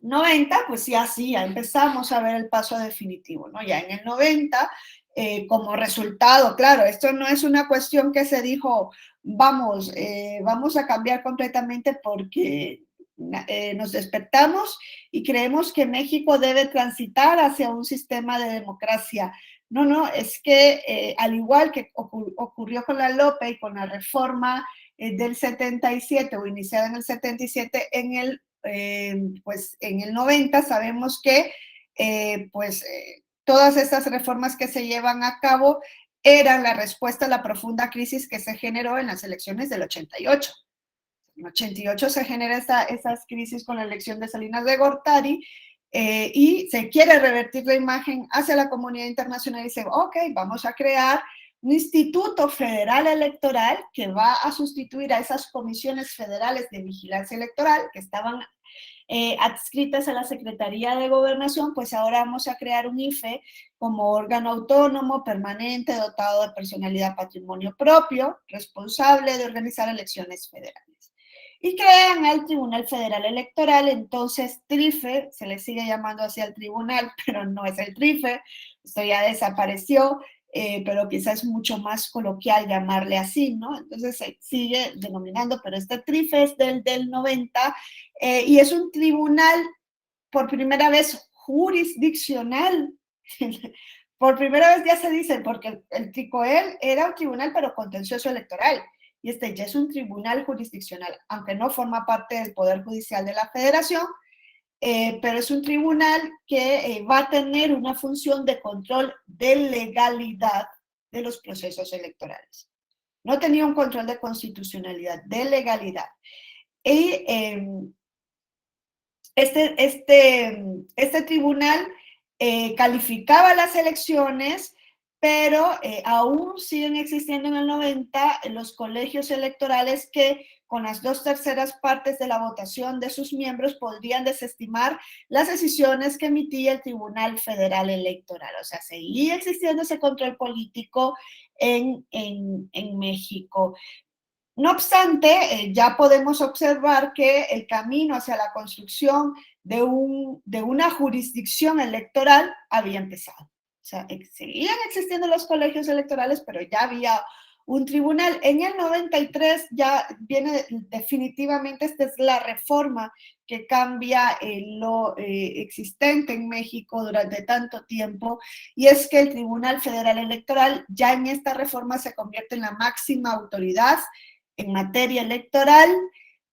90, pues ya sí, ya empezamos a ver el paso definitivo, ¿no? Ya en el 90, como resultado, claro, esto no es una cuestión que se dijo, vamos a cambiar completamente porque nos despertamos y creemos que México debe transitar hacia un sistema de democracia. No, no, es que al igual que ocurrió con la LOPE y con la reforma del 77 o iniciada en el 77, pues en el 90 sabemos que todas estas reformas que se llevan a cabo eran la respuesta a la profunda crisis que se generó en las elecciones del 88. En 88 se genera esas crisis con la elección de Salinas de Gortari y se quiere revertir la imagen hacia la comunidad internacional y dice, ok, vamos a crear un instituto federal electoral que va a sustituir a esas comisiones federales de vigilancia electoral que estaban adscritas a la Secretaría de Gobernación, pues ahora vamos a crear un IFE como órgano autónomo, permanente, dotado de personalidad, patrimonio propio, responsable de organizar elecciones federales. Y crean el Tribunal Federal Electoral, entonces TRIFE, se le sigue llamando así al tribunal, pero no es el TRIFE, esto ya desapareció, pero quizás es mucho más coloquial llamarle así, ¿no? Entonces se sigue denominando, pero este TRIFE es del 90 y es un tribunal por primera vez jurisdiccional. Por primera vez ya se dice, porque el TRICOEL era un tribunal pero contencioso electoral y este ya es un tribunal jurisdiccional, aunque no forma parte del Poder Judicial de la Federación, pero es un tribunal que va a tener una función de control de legalidad de los procesos electorales. No tenía un control de constitucionalidad, de legalidad. Y este tribunal calificaba las elecciones, pero aún siguen existiendo en el 90 los colegios electorales que con las 2/3 partes de la votación de sus miembros podrían desestimar las decisiones que emitía el Tribunal Federal Electoral. O sea, seguía existiendo ese control político en México. No obstante, ya podemos observar que el camino hacia la construcción de una jurisdicción electoral había empezado. O sea, seguían existiendo los colegios electorales, pero ya había un tribunal. En el 93 ya viene definitivamente, esta es la reforma que cambia lo existente en México durante tanto tiempo, y es que el Tribunal Federal Electoral ya en esta reforma se convierte en la máxima autoridad en materia electoral.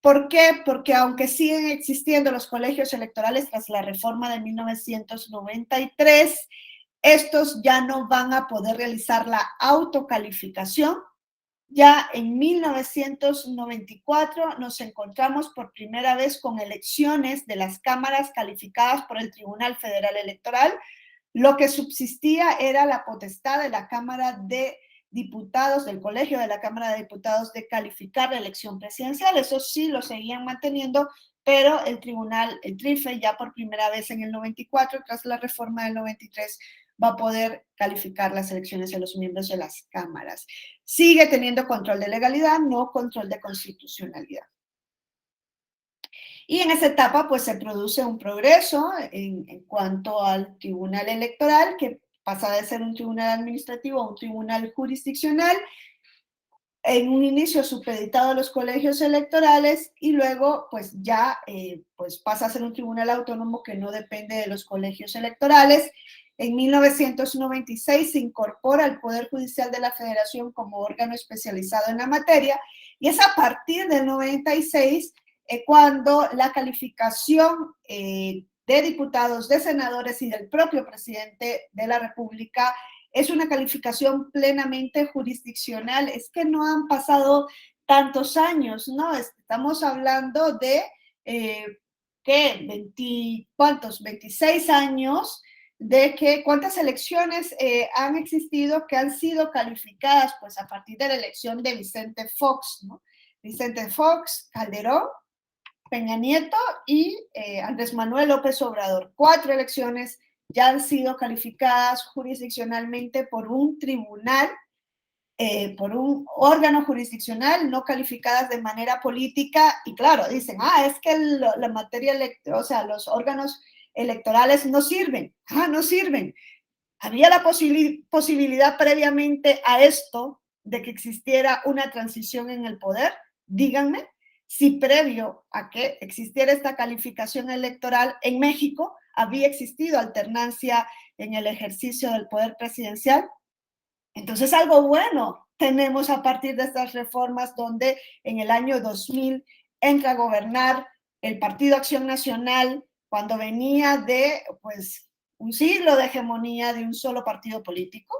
¿Por qué? Porque aunque siguen existiendo los colegios electorales tras la reforma de 1993, estos ya no van a poder realizar la autocalificación. Ya en 1994 nos encontramos por primera vez con elecciones de las cámaras calificadas por el Tribunal Federal Electoral. Lo que subsistía era la potestad de la Cámara de Diputados, del Colegio de la Cámara de Diputados, de calificar la elección presidencial. Eso sí lo seguían manteniendo, pero el tribunal, el TRIFE, ya por primera vez en el 94, tras la reforma del 93, va a poder calificar las elecciones de los miembros de las cámaras. Sigue teniendo control de legalidad, no control de constitucionalidad. Y en esa etapa, pues se produce un progreso en cuanto al tribunal electoral, que pasa de ser un tribunal administrativo a un tribunal jurisdiccional, en un inicio supeditado a los colegios electorales y luego pues ya pues pasa a ser un tribunal autónomo que no depende de los colegios electorales. En 1996 se incorpora al Poder Judicial de la Federación como órgano especializado en la materia y es a partir del 96 cuando la calificación de diputados, de senadores y del propio presidente de la República es una calificación plenamente jurisdiccional. Es que no han pasado tantos años, ¿no? Estamos hablando de, ¿qué? 20, ¿cuántos? 26 años de que cuántas elecciones han existido que han sido calificadas pues a partir de la elección de Vicente Fox, ¿no? Vicente Fox, Calderón, Peña Nieto y Andrés Manuel López Obrador. 4 elecciones ya han sido calificadas jurisdiccionalmente por un tribunal, por un órgano jurisdiccional, no calificadas de manera política. Y claro, dicen, es que la materia electoral, o sea, los órganos electorales no sirven. No sirven. Había la posibilidad previamente a esto de que existiera una transición en el poder. Díganme si previo a que existiera esta calificación electoral en México había existido alternancia en el ejercicio del poder presidencial. Entonces, algo bueno tenemos a partir de estas reformas donde en el año 2000 entra a gobernar el Partido Acción Nacional cuando venía de, pues, un siglo de hegemonía de un solo partido político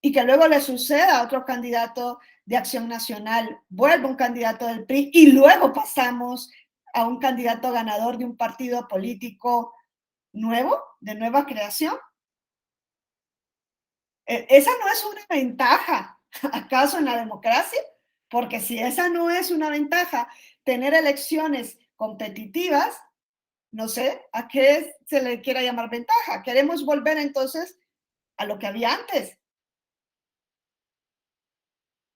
y que luego le suceda a otro candidato de Acción Nacional, vuelve un candidato del PRI y luego pasamos a un candidato ganador de un partido político nuevo, de nueva creación. Esa no es una ventaja, ¿acaso en la democracia? Porque si esa no es una ventaja, tener elecciones competitivas, no sé a qué se le quiera llamar ventaja. Queremos volver entonces a lo que había antes.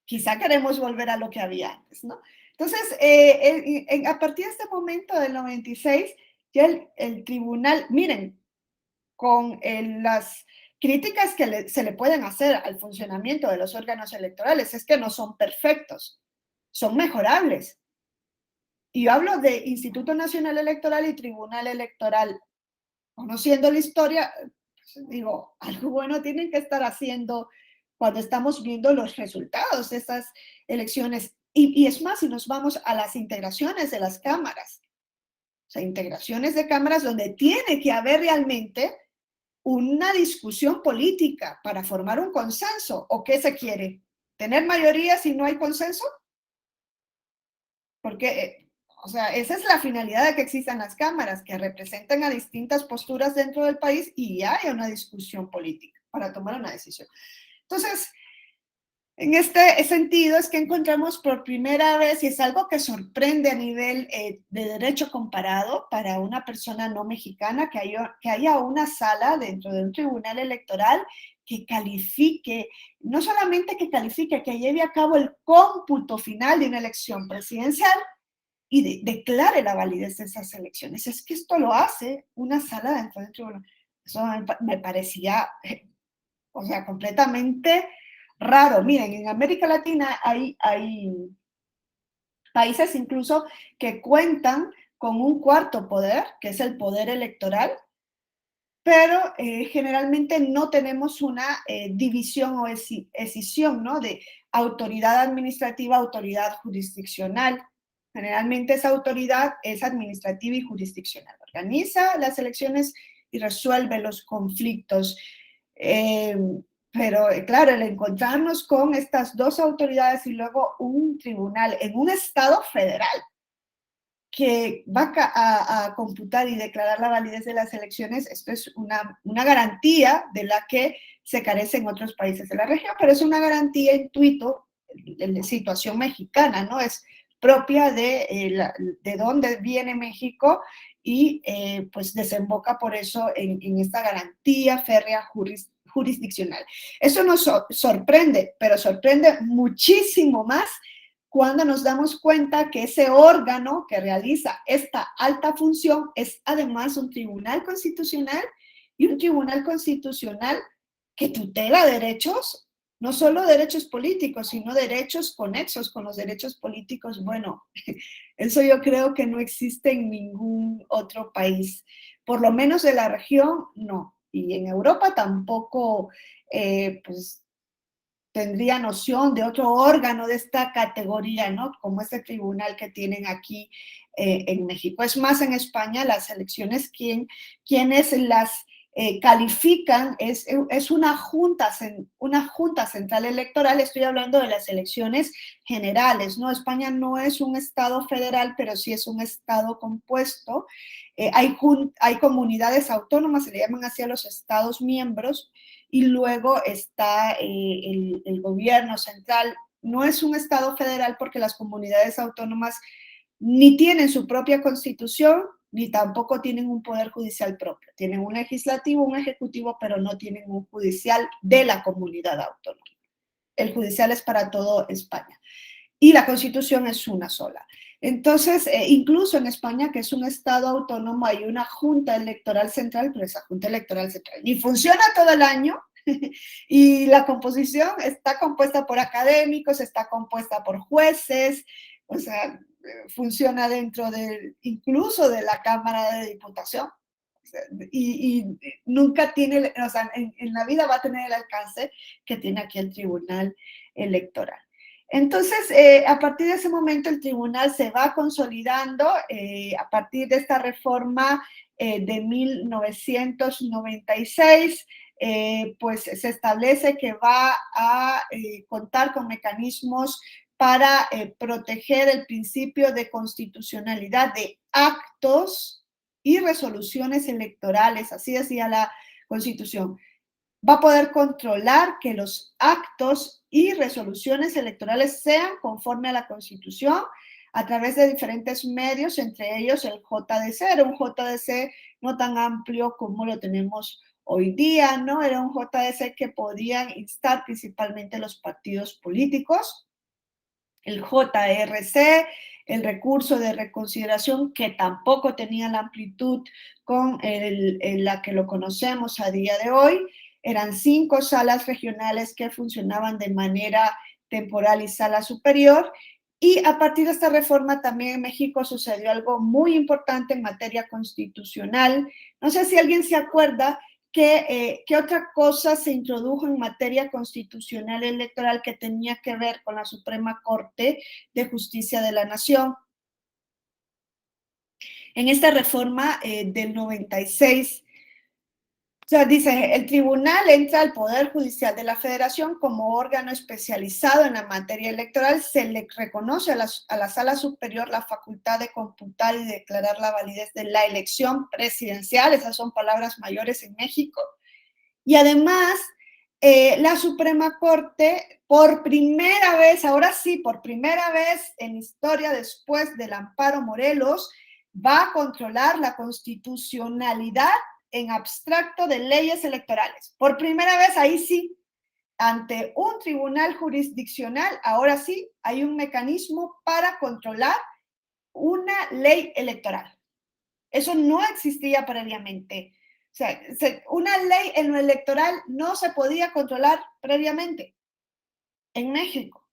Quizá queremos volver a lo que había antes, ¿no? Entonces, a partir de este momento del 96, ya el tribunal, miren, con las críticas que se le pueden hacer al funcionamiento de los órganos electorales, es que no son perfectos, son mejorables. Y yo hablo de Instituto Nacional Electoral y Tribunal Electoral. Conociendo la historia, pues digo, algo bueno tienen que estar haciendo cuando estamos viendo los resultados de estas elecciones. Y es más, si nos vamos a las integraciones de las cámaras, o sea, integraciones de cámaras donde tiene que haber realmente una discusión política para formar un consenso. ¿O qué se quiere? ¿Tener mayoría si no hay consenso? Porque, o sea, esa es la finalidad de que existan las cámaras, que representan a distintas posturas dentro del país y haya una discusión política para tomar una decisión. Entonces, en este sentido es que encontramos por primera vez, y es algo que sorprende a nivel de derecho comparado para una persona no mexicana, que haya una sala dentro de un tribunal electoral que califique, no solamente que califique, que lleve a cabo el cómputo final de una elección presidencial y declare la validez de esas elecciones. Es que esto lo hace una sala dentro del tribunal. Eso me parecía, o sea, completamente raro. Miren, en América Latina hay países incluso que cuentan con un cuarto poder, que es el poder electoral, pero generalmente no tenemos una división o escisión, ¿no? De autoridad administrativa, autoridad jurisdiccional. Generalmente esa autoridad es administrativa y jurisdiccional. Organiza las elecciones y resuelve los conflictos. Pero claro, el encontrarnos con estas dos autoridades y luego un tribunal en un estado federal que va a computar y declarar la validez de las elecciones, esto es una garantía de la que se carece en otros países de la región, pero es una garantía intuito en la situación mexicana, ¿no? Es propia de dónde viene México y pues desemboca por eso en esta garantía férrea jurisdiccional. Eso nos sorprende, pero sorprende muchísimo más cuando nos damos cuenta que ese órgano que realiza esta alta función es además un tribunal constitucional, y un tribunal constitucional que tutela derechos, no solo derechos políticos, sino derechos conexos con los derechos políticos. Bueno, eso yo creo que no existe en ningún otro país, por lo menos de la región, no. Y en Europa tampoco, pues, tendría noción de otro órgano de esta categoría, ¿no? Como este tribunal que tienen aquí en México. Es más, en España las elecciones, quienes las califican es una junta central electoral. Estoy hablando de las elecciones generales, ¿no? España no es un estado federal, pero sí es un estado compuesto. Hay comunidades autónomas, se le llaman así a los estados miembros, y luego está el gobierno central. No es un estado federal porque las comunidades autónomas ni tienen su propia constitución, ni tampoco tienen un poder judicial propio. Tienen un legislativo, un ejecutivo, pero no tienen un judicial de la comunidad autónoma. El judicial es para toda España. Y la constitución es una sola. Entonces, incluso en España, que es un estado autónomo, hay una junta electoral central, pero esa junta electoral central ni funciona todo el año, y la composición está compuesta por académicos, está compuesta por jueces, o sea, funciona dentro incluso de la Cámara de Diputación, y nunca tiene, o sea, en la vida va a tener el alcance que tiene aquí el Tribunal Electoral. Entonces, a partir de ese momento, el tribunal se va consolidando a partir de esta reforma de 1996, pues se establece que va a contar con mecanismos para proteger el principio de constitucionalidad de actos y resoluciones electorales, así decía la Constitución. Va a poder controlar que los actos y resoluciones electorales sean conforme a la Constitución a través de diferentes medios, entre ellos el JDC. Era un JDC no tan amplio como lo tenemos hoy día, ¿no? Era un JDC que podían instar principalmente los partidos políticos. El JRC, el recurso de reconsideración, que tampoco tenía la amplitud con la que lo conocemos a día de hoy. Eran 5 salas regionales que funcionaban de manera temporal y sala superior. Y a partir de esta reforma también en México sucedió algo muy importante en materia constitucional. No sé si alguien se acuerda ¿qué otra cosa se introdujo en materia constitucional electoral que tenía que ver con la Suprema Corte de Justicia de la Nación? En esta reforma del 96, o sea, dice, el tribunal entra al Poder Judicial de la Federación como órgano especializado en la materia electoral. Se le reconoce a la Sala Superior la facultad de computar y declarar la validez de la elección presidencial. Esas son palabras mayores en México. Y además, la Suprema Corte, por primera vez, ahora sí, por primera vez en historia después del Amparo Morelos, va a controlar la constitucionalidad en abstracto de leyes electorales. Por primera vez, ahí sí, ante un tribunal jurisdiccional, ahora sí hay un mecanismo para controlar una ley electoral. Eso no existía previamente. O sea, una ley en lo electoral no se podía controlar previamente en México.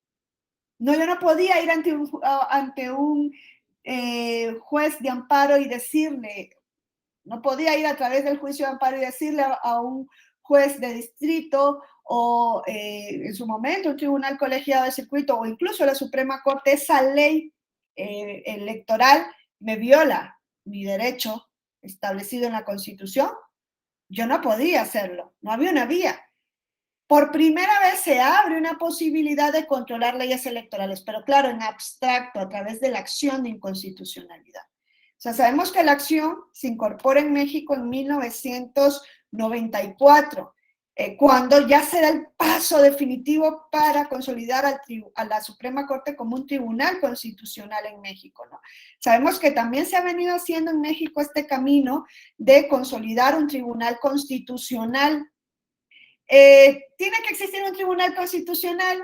No, yo no podía ir ante un juez de amparo y decirle, no podía ir a través del juicio de amparo y decirle a un juez de distrito o en su momento un tribunal colegiado de circuito o incluso la Suprema Corte, esa ley electoral me viola mi derecho establecido en la Constitución. Yo no podía hacerlo, no había una vía. Por primera vez se abre una posibilidad de controlar leyes electorales, pero claro, en abstracto, a través de la acción de inconstitucionalidad. O sea, sabemos que la acción se incorpora en México en 1994 cuando ya se da el paso definitivo para consolidar a la Suprema Corte como un tribunal constitucional en México, ¿no? Sabemos que también se ha venido haciendo en México este camino de consolidar un tribunal constitucional. ¿Tiene que existir un tribunal constitucional?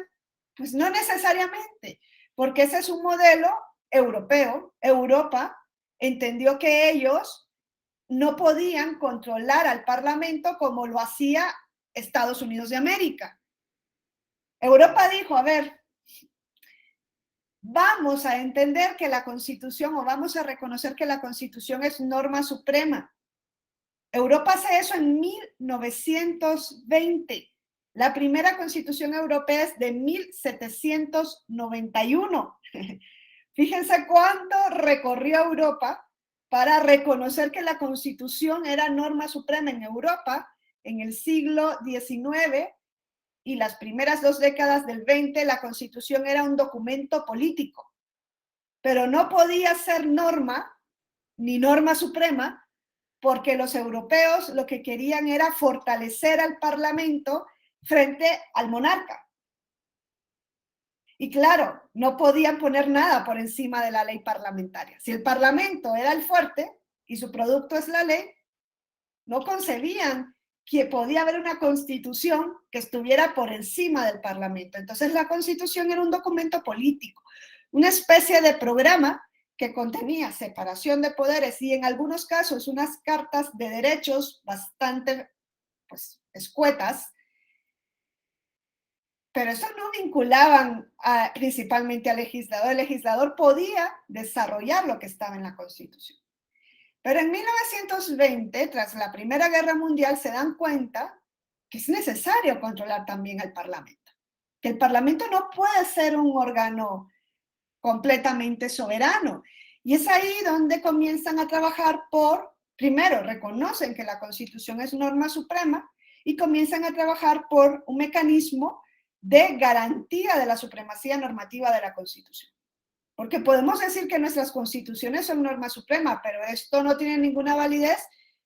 Pues no necesariamente, porque ese es un modelo europeo. Europa entendió que ellos no podían controlar al Parlamento como lo hacía Estados Unidos de América. Europa dijo, a ver, vamos a entender que la Constitución, o vamos a reconocer que la Constitución es norma suprema. Europa hace eso en 1920. La primera Constitución europea es de 1791. Fíjense cuánto recorrió Europa para reconocer que la Constitución era norma suprema en Europa en el siglo XIX y las primeras 2 décadas del XX. La Constitución era un documento político, pero no podía ser norma ni norma suprema, porque los europeos lo que querían era fortalecer al Parlamento frente al monarca. Y claro, no podían poner nada por encima de la ley parlamentaria. Si el Parlamento era el fuerte y su producto es la ley, no concebían que podía haber una constitución que estuviera por encima del Parlamento. Entonces la constitución era un documento político, una especie de programa que contenía separación de poderes y en algunos casos unas cartas de derechos bastante escuetas, pero eso no vinculaban principalmente al legislador. El legislador podía desarrollar lo que estaba en la Constitución. Pero en 1920, tras la Primera Guerra Mundial, se dan cuenta que es necesario controlar también al Parlamento, que el Parlamento no puede ser un órgano completamente soberano. Y es ahí donde comienzan a trabajar primero, reconocen que la Constitución es norma suprema y comienzan a trabajar por un mecanismo de garantía de la supremacía normativa de la Constitución. Porque podemos decir que nuestras constituciones son norma suprema, pero esto no tiene ninguna validez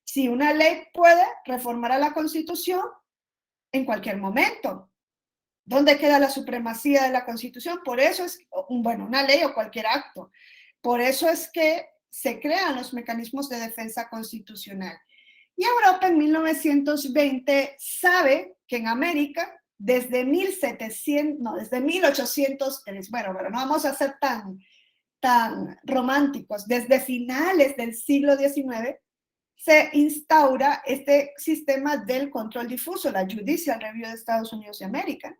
si una ley puede reformar a la Constitución en cualquier momento. ¿Dónde queda la supremacía de la Constitución? Por eso es, una ley o cualquier acto. Por eso es que se crean los mecanismos de defensa constitucional. Y Europa en 1920 sabe que en América, desde 1803, pero no vamos a ser tan románticos, desde finales del siglo XIX, se instaura este sistema del control difuso, la Judicial Review de Estados Unidos de América,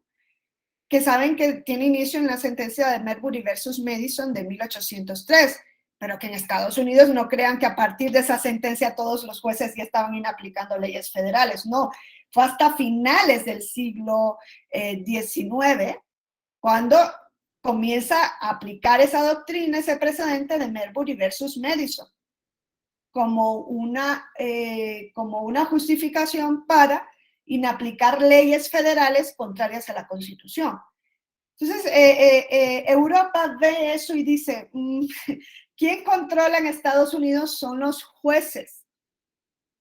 que saben que tiene inicio en la sentencia de Marbury versus Madison de 1803, pero que en Estados Unidos no crean que a partir de esa sentencia todos los jueces ya estaban aplicando leyes federales, no, fue hasta finales del siglo XIX cuando comienza a aplicar esa doctrina, ese precedente de Marbury versus Madison, como una justificación para inaplicar leyes federales contrarias a la Constitución. Entonces, Europa ve eso y dice, ¿quién controla en Estados Unidos? Son los jueces.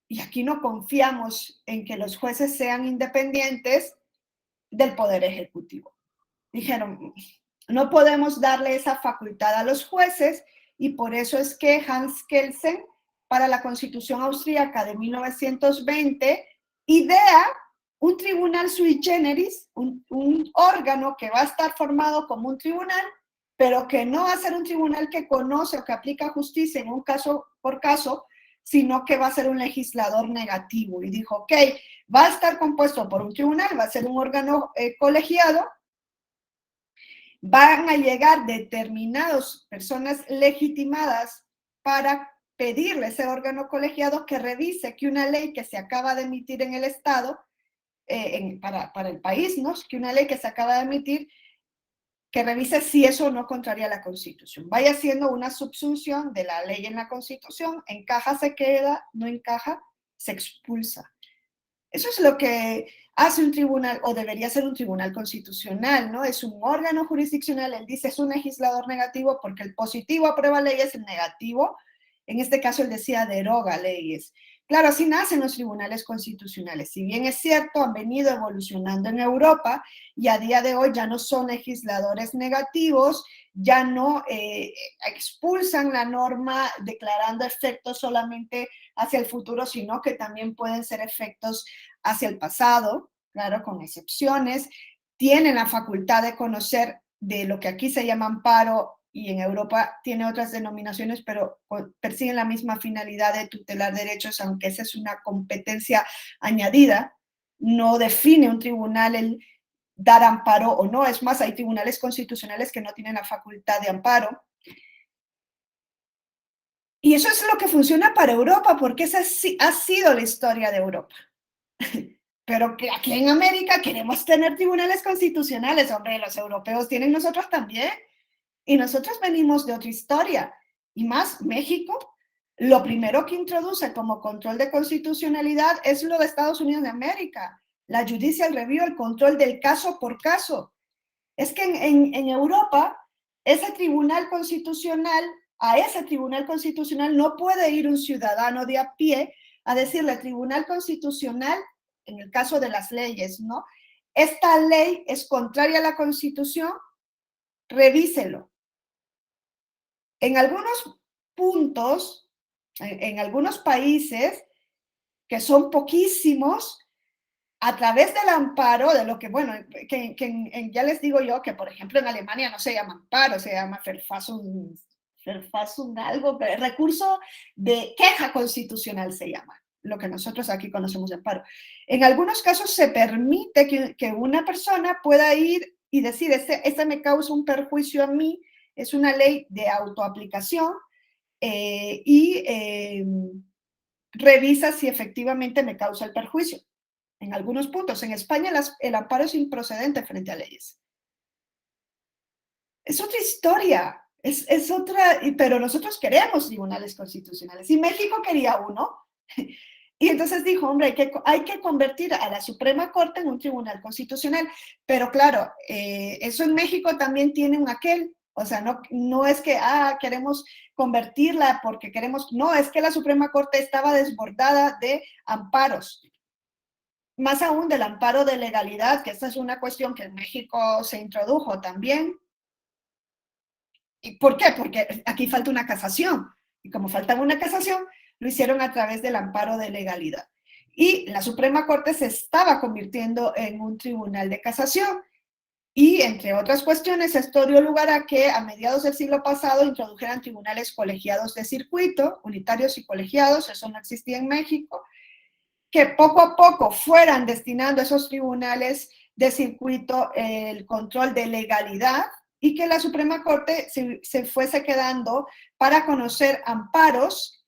Y aquí no confiamos en que los jueces sean independientes del Poder Ejecutivo. Dijeron, no podemos darle esa facultad a los jueces y por eso es que Hans Kelsen, para la Constitución austríaca de 1920, idea un tribunal sui generis, un órgano que va a estar formado como un tribunal, pero que no va a ser un tribunal que conoce o que aplica justicia en un caso por caso, sino que va a ser un legislador negativo. Y dijo, ok, va a estar compuesto por un tribunal, va a ser un órgano colegiado, van a llegar determinadas personas legitimadas para pedirle a ese órgano colegiado que revise que una ley que se acaba de emitir en el Estado, para el país, ¿no? Que una ley que se acaba de emitir, que revise si eso no contraría la Constitución. Vaya siendo una subsunción de la ley en la Constitución, encaja, se queda, no encaja, se expulsa. Eso es lo que hace un tribunal, o debería ser un tribunal constitucional, ¿no? Es un órgano jurisdiccional, él dice es un legislador negativo porque el positivo aprueba leyes, el negativo, en este caso él decía deroga leyes. Claro, así nacen los tribunales constitucionales. Si bien es cierto, han venido evolucionando en Europa y a día de hoy ya no son legisladores negativos, ya no expulsan la norma declarando efectos solamente hacia el futuro, sino que también pueden ser efectos hacia el pasado, claro, con excepciones. Tienen la facultad de conocer de lo que aquí se llama amparo y en Europa tiene otras denominaciones, pero persiguen la misma finalidad de tutelar derechos, aunque esa es una competencia añadida. No define un tribunal el dar amparo o no. Es más, hay tribunales constitucionales que no tienen la facultad de amparo. Y eso es lo que funciona para Europa, porque esa ha sido la historia de Europa. Pero que aquí en América queremos tener tribunales constitucionales. Hombre, los europeos tienen, nosotros también. Y nosotros venimos de otra historia. Y más, México, lo primero que introduce como control de constitucionalidad es lo de Estados Unidos de América. La judicial review, el control del caso por caso. Es que en Europa, ese tribunal constitucional, a ese tribunal constitucional no puede ir un ciudadano de a pie a decirle, tribunal constitucional, en el caso de las leyes, ¿no? Esta ley es contraria a la Constitución, revíselo. En algunos puntos, en algunos países, que son poquísimos, a través del amparo, de lo que, bueno, ya les digo yo que, por ejemplo, en Alemania no se llama amparo, se llama Verfassung algo, recurso de queja constitucional se llama, lo que nosotros aquí conocemos de amparo. En algunos casos se permite que una persona pueda ir y decir, este me causa un perjuicio a mí, es una ley de autoaplicación revisa si efectivamente me causa el perjuicio. En algunos puntos. En España el amparo es improcedente frente a leyes. Es otra historia, es otra, pero nosotros queremos tribunales constitucionales y México quería uno. Y entonces dijo, hombre, hay que convertir a la Suprema Corte en un tribunal constitucional. Pero claro, eso en México también tiene un aquel. O sea, no es que queremos convertirla porque queremos, no, es que la Suprema Corte estaba desbordada de amparos. Más aún del amparo de legalidad, que esta es una cuestión que en México se introdujo también. ¿Y por qué? Porque aquí falta una casación. Y como faltaba una casación, lo hicieron a través del amparo de legalidad. Y la Suprema Corte se estaba convirtiendo en un tribunal de casación. Y, entre otras cuestiones, esto dio lugar a que a mediados del siglo pasado introdujeran tribunales colegiados de circuito, unitarios y colegiados, eso no existía en México, que poco a poco fueran destinando a esos tribunales de circuito el control de legalidad y que la Suprema Corte se fuese quedando para conocer amparos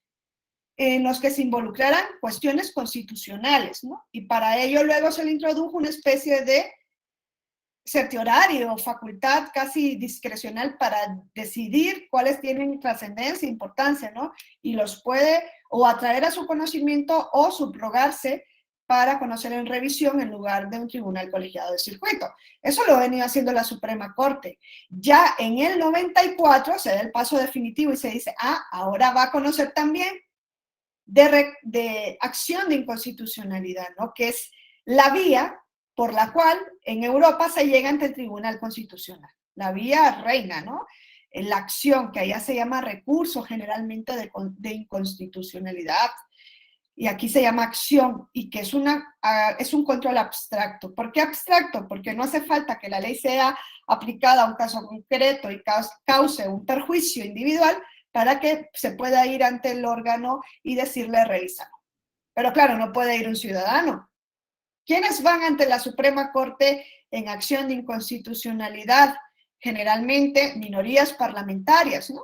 en los que se involucraran cuestiones constitucionales, ¿no? Y para ello luego se le introdujo una especie de certiorario o facultad casi discrecional para decidir cuáles tienen trascendencia e importancia, ¿no? Y los puede o atraer a su conocimiento o subrogarse para conocer en revisión en lugar de un tribunal colegiado de circuito. Eso lo ha venido haciendo la Suprema Corte. Ya en el 94 se da el paso definitivo y se dice, ahora va a conocer también de acción de inconstitucionalidad, ¿no? Que es la vía por la cual en Europa se llega ante el Tribunal Constitucional. La vía reina, ¿no? La acción, que allá se llama recurso generalmente de inconstitucionalidad, y aquí se llama acción, y que es un control abstracto. ¿Por qué abstracto? Porque no hace falta que la ley sea aplicada a un caso concreto y cause un perjuicio individual para que se pueda ir ante el órgano y decirle revísalo. Pero claro, no puede ir un ciudadano. ¿Quiénes van ante la Suprema Corte en acción de inconstitucionalidad? Generalmente minorías parlamentarias, ¿no?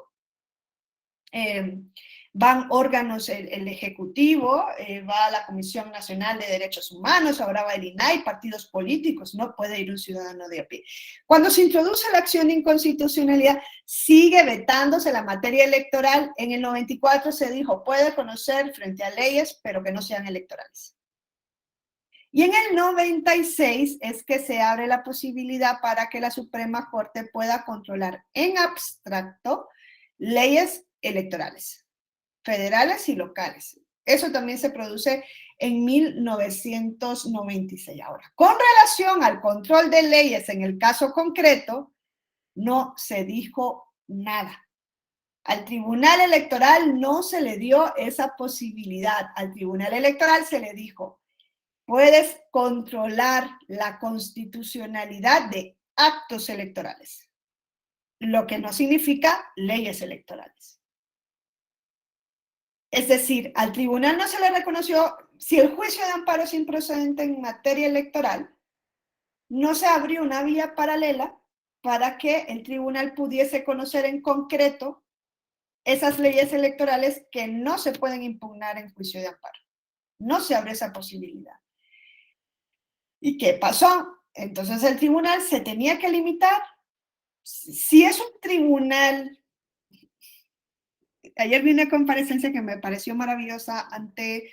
Van órganos, el Ejecutivo, va a la Comisión Nacional de Derechos Humanos, ahora va el INAI, partidos políticos, no puede ir un ciudadano de a pie. Cuando se introduce la acción de inconstitucionalidad, sigue vetándose la materia electoral. En el 94 se dijo, puede conocer frente a leyes, pero que no sean electorales. Y en el 96 es que se abre la posibilidad para que la Suprema Corte pueda controlar en abstracto leyes electorales, federales y locales. Eso también se produce en 1996. Ahora, con relación al control de leyes en el caso concreto, no se dijo nada. Al Tribunal Electoral no se le dio esa posibilidad. Al Tribunal Electoral se le dijo, puedes controlar la constitucionalidad de actos electorales, lo que no significa leyes electorales. Es decir, al tribunal no se le reconoció, si el juicio de amparo es improcedente en materia electoral, no se abrió una vía paralela para que el tribunal pudiese conocer en concreto esas leyes electorales que no se pueden impugnar en juicio de amparo. No se abre esa posibilidad. ¿Y qué pasó? Entonces el tribunal se tenía que limitar. Si es un tribunal... Ayer vi una comparecencia que me pareció maravillosa ante...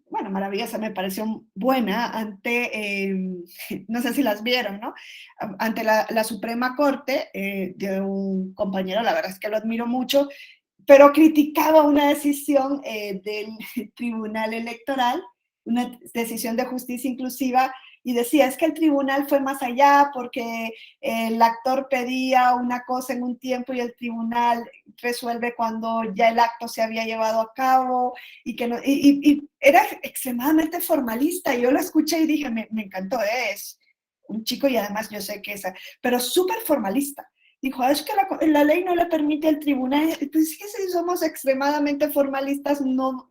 Bueno, maravillosa, me pareció buena ante, no sé si las vieron, ¿no? Ante la Suprema Corte de un compañero, la verdad es que lo admiro mucho, pero criticaba una decisión del Tribunal Electoral, una decisión de justicia inclusiva, y decía, es que el tribunal fue más allá porque el actor pedía una cosa en un tiempo y el tribunal resuelve cuando ya el acto se había llevado a cabo, y que no, y era extremadamente formalista. Yo lo escuché y dije, me encantó, es un chico y además yo sé que es, pero súper formalista. Dijo, es que la ley no le permite al tribunal. Pues es que si somos extremadamente formalistas, no.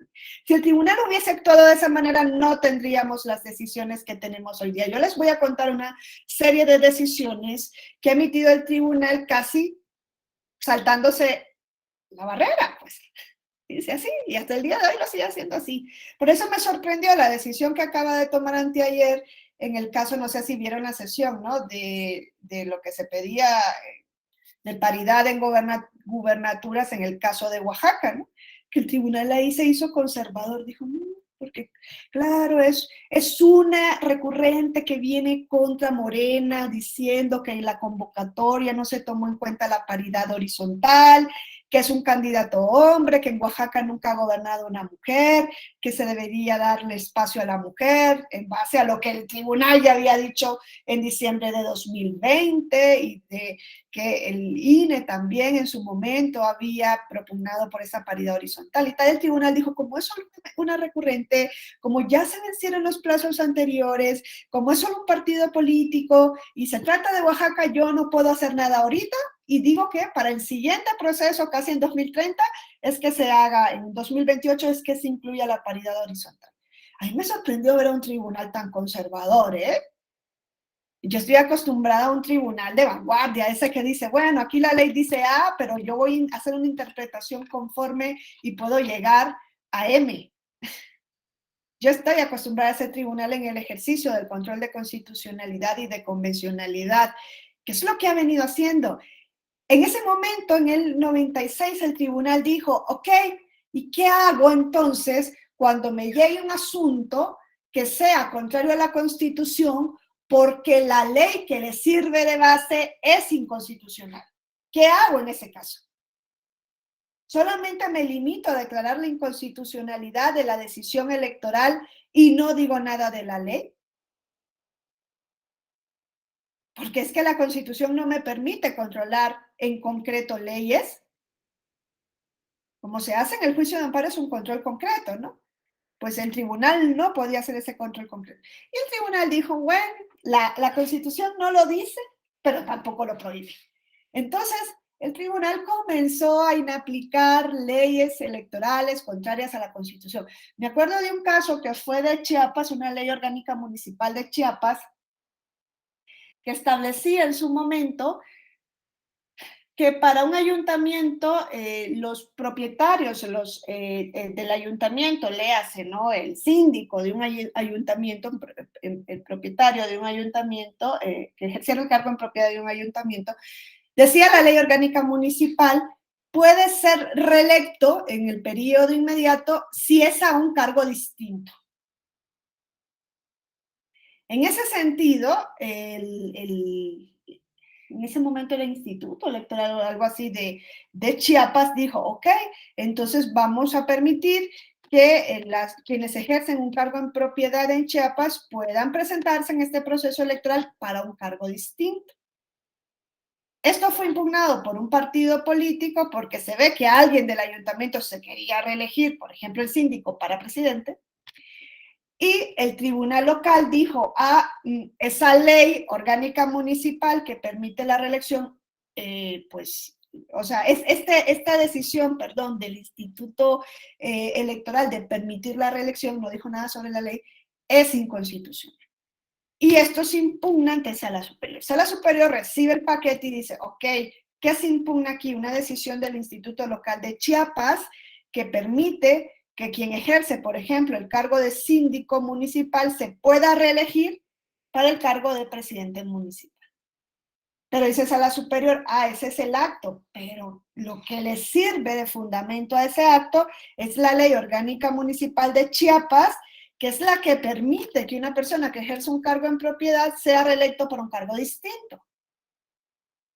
Si el tribunal hubiese actuado de esa manera, no tendríamos las decisiones que tenemos hoy día. Yo les voy a contar una serie de decisiones que ha emitido el tribunal casi saltándose la barrera, pues. Dice así, y hasta el día de hoy lo sigue haciendo así. Por eso me sorprendió la decisión que acaba de tomar anteayer en el caso, no sé si vieron la sesión, ¿no? De lo que se pedía de paridad en gubernaturas en el caso de Oaxaca, ¿no? Que el tribunal ahí se hizo conservador, dijo, no, porque claro, es una recurrente que viene contra Morena diciendo que en la convocatoria no se tomó en cuenta la paridad horizontal, que es un candidato hombre, que en Oaxaca nunca ha gobernado una mujer, que se debería darle espacio a la mujer en base a lo que el tribunal ya había dicho en diciembre de 2020 y de que el INE también en su momento había propugnado por esa paridad horizontal. Y tal, el tribunal dijo, como es solo una recurrente, como ya se vencieron los plazos anteriores, como es solo un partido político y se trata de Oaxaca, yo no puedo hacer nada ahorita, y digo que para el siguiente proceso, casi en 2030, es que se haga, en 2028 es que se incluya la paridad horizontal. A mí me sorprendió ver a un tribunal tan conservador, ¿eh? Yo estoy acostumbrada a un tribunal de vanguardia, ese que dice, bueno, aquí la ley dice A, pero yo voy a hacer una interpretación conforme y puedo llegar a M. Yo estoy acostumbrada a ese tribunal en el ejercicio del control de constitucionalidad y de convencionalidad, que es lo que ha venido haciendo. En ese momento, en el 96, el tribunal dijo, ok, ¿y qué hago entonces cuando me llegue un asunto que sea contrario a la Constitución porque la ley que le sirve de base es inconstitucional? ¿Qué hago en ese caso? ¿Solamente me limito a declarar la inconstitucionalidad de la decisión electoral y no digo nada de la ley? Porque es que la Constitución no me permite controlar en concreto leyes. Como se hace en el juicio de amparo es un control concreto, ¿no? Pues el tribunal no podía hacer ese control concreto. Y el tribunal dijo, bueno, la Constitución no lo dice, pero tampoco lo prohíbe. Entonces, el tribunal comenzó a inaplicar leyes electorales contrarias a la Constitución. Me acuerdo de un caso que fue de Chiapas, una ley orgánica municipal de Chiapas, que establecía en su momento que para un ayuntamiento, los propietarios del ayuntamiento, léase, ¿no? El síndico de un ayuntamiento, el propietario de un ayuntamiento, que ejerciera el cargo en propiedad de un ayuntamiento, decía la ley orgánica municipal, puede ser reelecto en el periodo inmediato si es a un cargo distinto. En ese sentido, en ese momento el Instituto Electoral o algo así de Chiapas dijo, ok, entonces vamos a permitir que quienes ejercen un cargo en propiedad en Chiapas puedan presentarse en este proceso electoral para un cargo distinto. Esto fue impugnado por un partido político porque se ve que alguien del ayuntamiento se quería reelegir, por ejemplo, el síndico para presidente, y el tribunal local dijo, esa ley orgánica municipal que permite la reelección, pues, o sea, esta decisión, perdón, del Instituto Electoral de permitir la reelección, no dijo nada sobre la ley, es inconstitucional. Y esto se impugna ante Sala Superior. Sala Superior recibe el paquete y dice, ok, ¿qué se impugna aquí? Una decisión del Instituto Local de Chiapas que permite que quien ejerce, por ejemplo, el cargo de síndico municipal se pueda reelegir para el cargo de presidente municipal. Pero dice Sala Superior, ese es el acto, pero lo que le sirve de fundamento a ese acto es la Ley Orgánica Municipal de Chiapas, que es la que permite que una persona que ejerce un cargo en propiedad sea reelecto por un cargo distinto.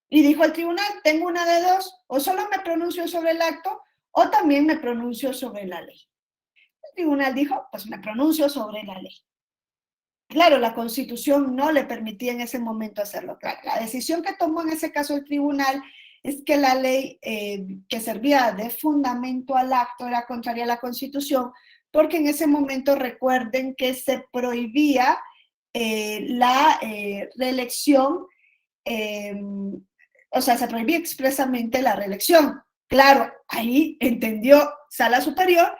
Y dijo el tribunal, tengo una de dos, o solo me pronuncio sobre el acto, o también me pronuncio sobre la ley. El tribunal dijo, pues me pronuncio sobre la ley. Claro, la Constitución no le permitía en ese momento hacerlo. Claro, la decisión que tomó en ese caso el tribunal es que la ley que servía de fundamento al acto era contraria a la Constitución, porque en ese momento recuerden que se prohibía la reelección, o sea, se prohibía expresamente la reelección. Claro, ahí entendió Sala Superior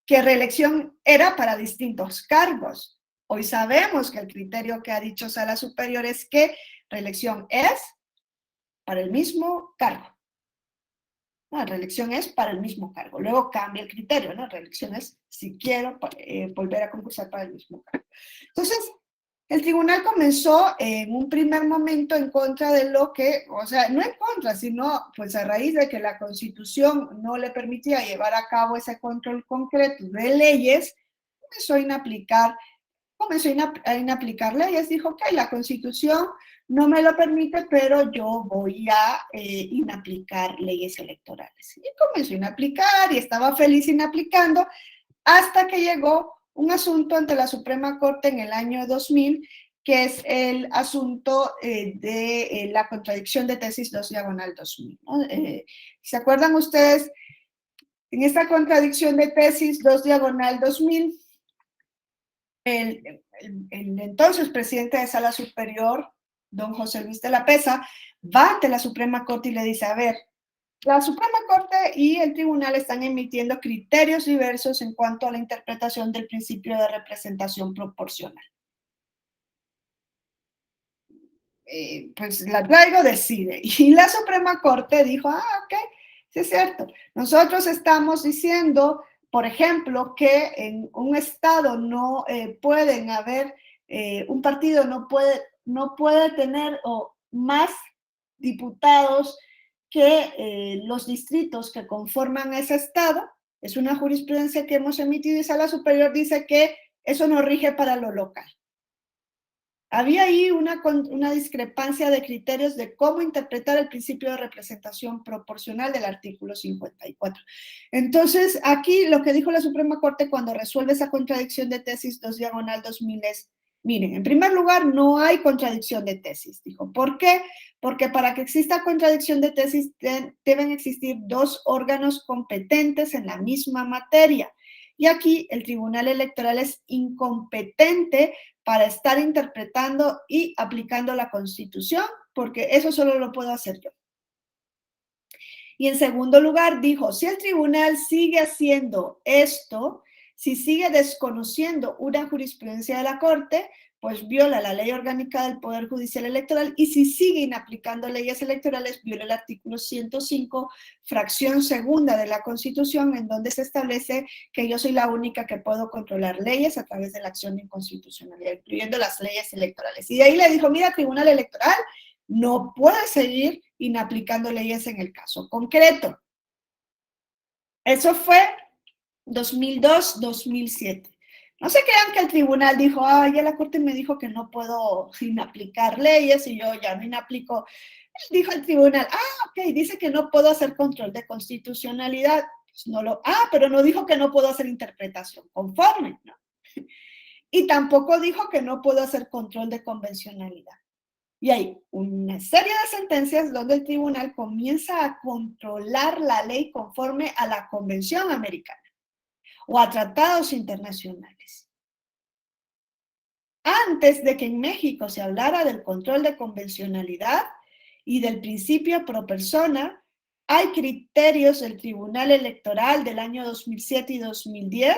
que reelección era para distintos cargos. Hoy sabemos que el criterio que ha dicho Sala Superior es que reelección es para el mismo cargo. No, reelección es para el mismo cargo. Luego cambia el criterio, ¿no? Reelección es si quiero volver a concursar para el mismo cargo. Entonces, el tribunal comenzó en un primer momento en contra de lo que, o sea, no en contra, sino pues a raíz de que la Constitución no le permitía llevar a cabo ese control concreto de leyes, comenzó a inaplicar leyes, dijo, ok, la Constitución no me lo permite, pero yo voy a inaplicar leyes electorales. Y comenzó a inaplicar y estaba feliz inaplicando hasta que llegó un asunto ante la Suprema Corte en el año 2000, que es el asunto de la contradicción de tesis 2/2000. ¿No? ¿Se acuerdan ustedes? En esta contradicción de tesis 2/2000, el entonces presidente de Sala Superior, don José Luis de la Pesa, va ante la Suprema Corte y le dice, a ver, la Suprema Corte y el tribunal están emitiendo criterios diversos en cuanto a la interpretación del principio de representación proporcional. Pues la traigo, decide. Y la Suprema Corte dijo, ok, sí es cierto. Nosotros estamos diciendo, por ejemplo, que en un estado no pueden haber, un partido no puede tener más diputados que los distritos que conforman ese estado. Es una jurisprudencia que hemos emitido y Sala Superior dice que eso no rige para lo local. Había ahí una discrepancia de criterios de cómo interpretar el principio de representación proporcional del artículo 54. Entonces, aquí lo que dijo la Suprema Corte cuando resuelve esa contradicción de tesis 2/2000 es, miren, en primer lugar, no hay contradicción de tesis. Dijo, ¿por qué? Porque para que exista contradicción de tesis deben existir dos órganos competentes en la misma materia. Y aquí el Tribunal Electoral es incompetente para estar interpretando y aplicando la Constitución, porque eso solo lo puedo hacer yo. Y en segundo lugar, dijo, si el tribunal sigue haciendo esto, si sigue desconociendo una jurisprudencia de la Corte, pues viola la Ley Orgánica del Poder Judicial Electoral y si sigue inaplicando leyes electorales, viola el artículo 105, fracción segunda de la Constitución, en donde se establece que yo soy la única que puedo controlar leyes a través de la acción de inconstitucionalidad, incluyendo las leyes electorales. Y de ahí le dijo, mira, Tribunal Electoral no puede seguir inaplicando leyes en el caso concreto. Eso fue 2002-2007. No se crean que el tribunal dijo, ya la Corte me dijo que no puedo inaplicar leyes y yo ya no inaplico. Dijo el tribunal, ok, dice que no puedo hacer control de constitucionalidad. Pero no dijo que no puedo hacer interpretación conforme, ¿no? Y tampoco dijo que no puedo hacer control de convencionalidad. Y hay una serie de sentencias donde el tribunal comienza a controlar la ley conforme a la Convención Americana o a tratados internacionales. Antes de que en México se hablara del control de convencionalidad y del principio pro persona, hay criterios del Tribunal Electoral del año 2007 y 2010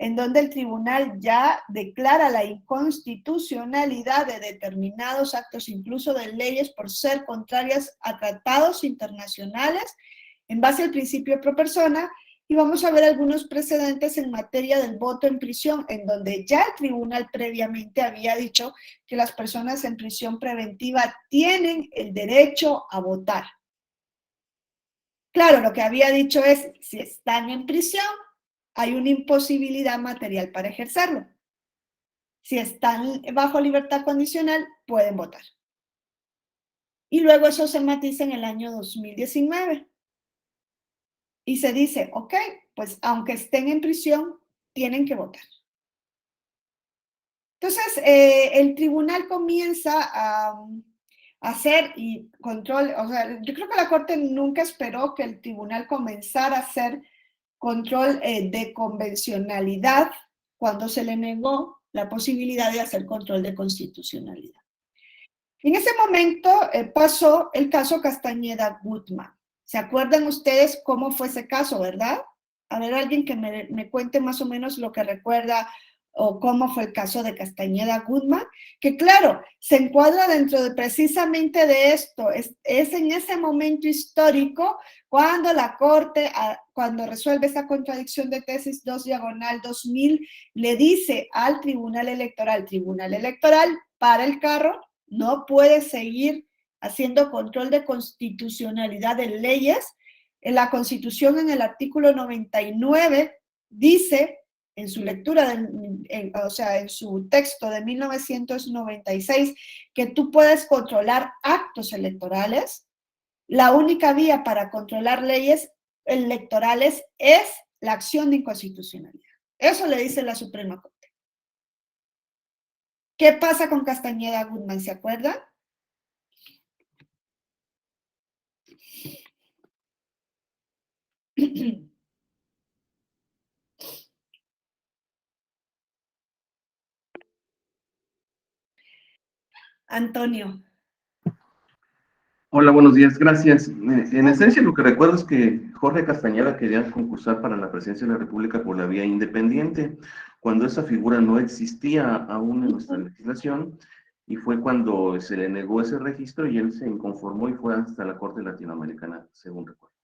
en donde el tribunal ya declara la inconstitucionalidad de determinados actos, incluso de leyes, por ser contrarias a tratados internacionales en base al principio pro persona, y vamos a ver algunos precedentes en materia del voto en prisión, en donde ya el tribunal previamente había dicho que las personas en prisión preventiva tienen el derecho a votar. Claro, lo que había dicho es, si están en prisión, hay una imposibilidad material para ejercerlo. Si están bajo libertad condicional, pueden votar. Y luego eso se matiza en el año 2019. Y se dice, ok, pues aunque estén en prisión, tienen que votar. Entonces, el tribunal comienza a hacer y control, o sea, yo creo que la Corte nunca esperó que el tribunal comenzara a hacer control de convencionalidad cuando se le negó la posibilidad de hacer control de constitucionalidad. En ese momento pasó el caso Castañeda Gutmann. ¿Se acuerdan ustedes cómo fue ese caso, verdad? A ver, alguien que me cuente más o menos lo que recuerda o cómo fue el caso de Castañeda Gutmann, que claro, se encuadra dentro de precisamente de esto, es en ese momento histórico cuando la Corte, cuando resuelve esa contradicción de tesis 2/2000, le dice al Tribunal Electoral, para el carro, no puede seguir haciendo control de constitucionalidad de leyes. En la Constitución, en el artículo 99, dice en su lectura, o sea, en su texto de 1996, que tú puedes controlar actos electorales. La única vía para controlar leyes electorales es la acción de inconstitucionalidad. Eso le dice la Suprema Corte. ¿Qué pasa con Castañeda Gutmann? ¿Se acuerdan? Antonio. Hola, buenos días, gracias. En esencia, lo que recuerdo es que Jorge Castañeda quería concursar para la presidencia de la República por la vía independiente, cuando esa figura no existía aún en nuestra legislación, y fue cuando se le negó ese registro y él se inconformó y fue hasta la Corte Latinoamericana, según recuerdo.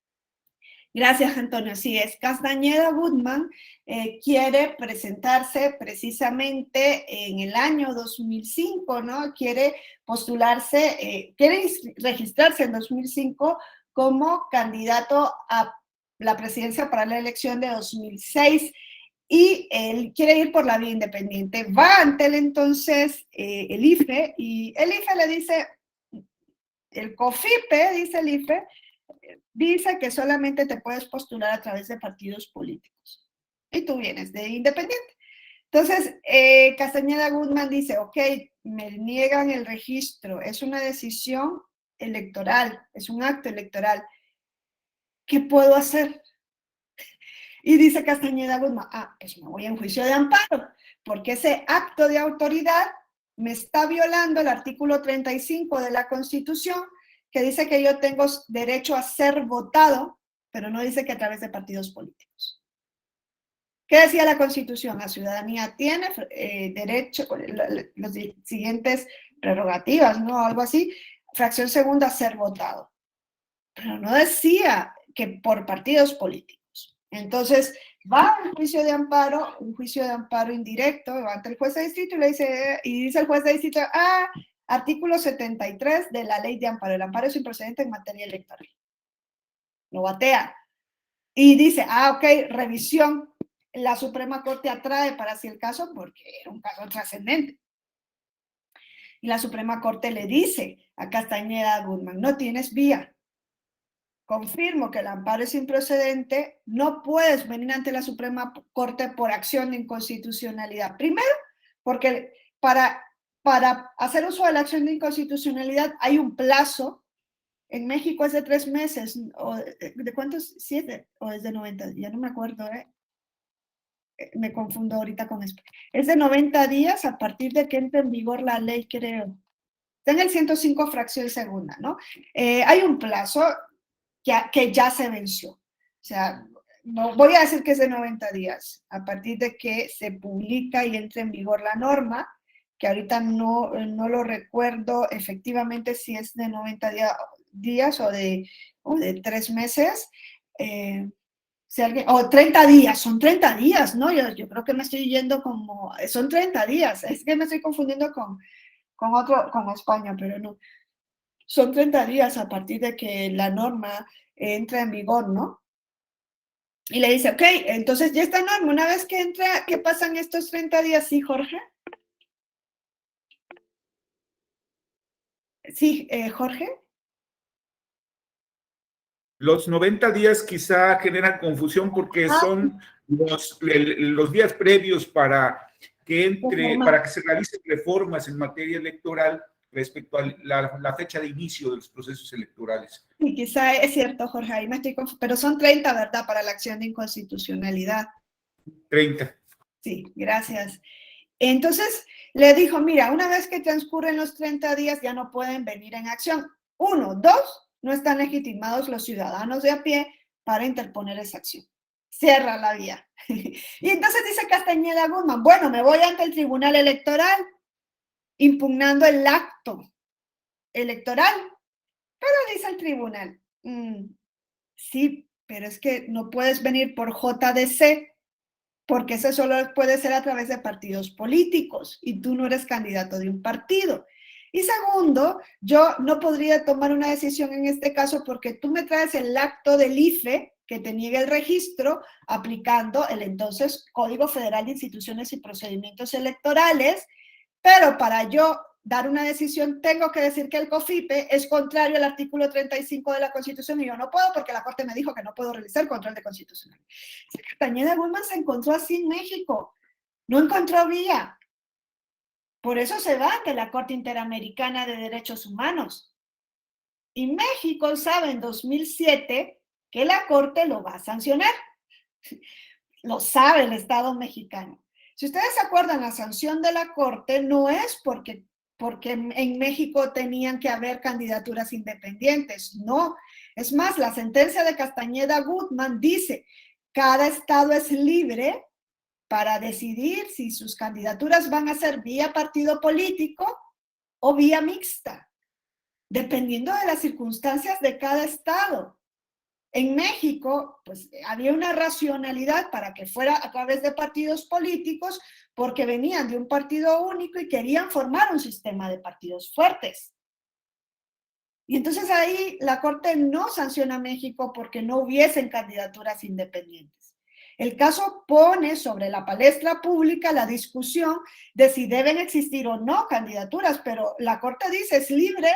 Gracias, Antonio. Así es. Castañeda Gutmann quiere presentarse precisamente en el año 2005, ¿no? Quiere postularse, quiere registrarse en 2005 como candidato a la presidencia para la elección de 2006 y él quiere ir por la vía independiente. Va ante él entonces el IFE y el IFE le dice, el COFIPE, dice el IFE, dice que solamente te puedes postular a través de partidos políticos. Y tú vienes de independiente. Entonces, Castañeda Gutmann dice, ok, me niegan el registro, es una decisión electoral, es un acto electoral. ¿Qué puedo hacer? Y dice Castañeda Gutmann, pues me voy en juicio de amparo, porque ese acto de autoridad me está violando el artículo 35 de la Constitución, que dice que yo tengo derecho a ser votado, pero no dice que a través de partidos políticos. ¿Qué decía la Constitución? La ciudadanía tiene derecho, los siguientes prerrogativas, ¿no? Algo así. Fracción segunda, ser votado. Pero no decía que por partidos políticos. Entonces, va al juicio de amparo, un juicio de amparo indirecto, va ante el juez de distrito y dice el juez de distrito, artículo 73 de la ley de amparo. El amparo es improcedente en materia electoral. Lo batea. Y dice, ok, revisión. La Suprema Corte atrae para sí el caso porque era un caso trascendente. Y la Suprema Corte le dice a Castañeda Gutmann, no tienes vía. confirmo que el amparo es improcedente, no puedes venir ante la Suprema Corte por acción de inconstitucionalidad. Primero, porque para hacer uso de la acción de inconstitucionalidad hay un plazo. En México es de 3 meses, o ¿de cuántos? 7, o es de 90, ya no me acuerdo, me confundo ahorita con eso. Es de 90 días a partir de que entre en vigor la ley, creo. Está en el 105 fracción segunda, ¿no? Hay un plazo que ya se venció. O sea, no voy a decir que es de 90 días, a partir de que se publica y entre en vigor la norma, que ahorita no lo recuerdo efectivamente si es de 90 días o de 3 meses. Si alguien, o 30 días, son 30 días, ¿no? Yo creo que me estoy yendo como, son 30 días, es que me estoy confundiendo con España, pero no. Son 30 días a partir de que la norma entra en vigor, ¿no? Y le dice, ok, entonces ya esta norma, una vez que entra, ¿qué pasan estos 30 días? ¿Sí, Jorge? Sí, Jorge. Los 90 días quizá generan confusión porque son los días previos para que se realicen reformas en materia electoral respecto a la fecha de inicio de los procesos electorales. Sí, quizá es cierto, Jorge, ahí me estoy confundiendo, pero son 30, ¿verdad? Para la acción de inconstitucionalidad. 30. Sí, gracias. Entonces le dijo, mira, una vez que transcurren los 30 días ya no pueden venir en acción. 1, 2, no están legitimados los ciudadanos de a pie para interponer esa acción. Cierra la vía. Y entonces dice Castañeda Guzmán, bueno, me voy ante el Tribunal Electoral impugnando el acto electoral. Pero dice el tribunal, sí, pero es que no puedes venir por JDC, porque eso solo puede ser a través de partidos políticos y tú no eres candidato de un partido. Y segundo, yo no podría tomar una decisión en este caso porque tú me traes el acto del IFE que te niegue el registro aplicando el entonces Código Federal de Instituciones y Procedimientos Electorales, pero para yo dar una decisión tengo que decir que el COFIPE es contrario al artículo 35 de la Constitución y yo no puedo porque la Corte me dijo que no puedo realizar control de constitucionalidad. Castañeda Guzmán se encontró así en México, no encontró vía. Por eso se va ante la Corte Interamericana de Derechos Humanos. Y México sabe en 2007 que la Corte lo va a sancionar. Lo sabe el Estado mexicano. Si ustedes se acuerdan, la sanción de la Corte no es porque en México tenían que haber candidaturas independientes, no. Es más, la sentencia de Castañeda Guzmán dice, cada estado es libre para decidir si sus candidaturas van a ser vía partido político o vía mixta, dependiendo de las circunstancias de cada estado. En México, pues había una racionalidad para que fuera a través de partidos políticos porque venían de un partido único y querían formar un sistema de partidos fuertes. Y entonces ahí la Corte no sanciona a México porque no hubiesen candidaturas independientes. El caso pone sobre la palestra pública la discusión de si deben existir o no candidaturas, pero la Corte dice es libre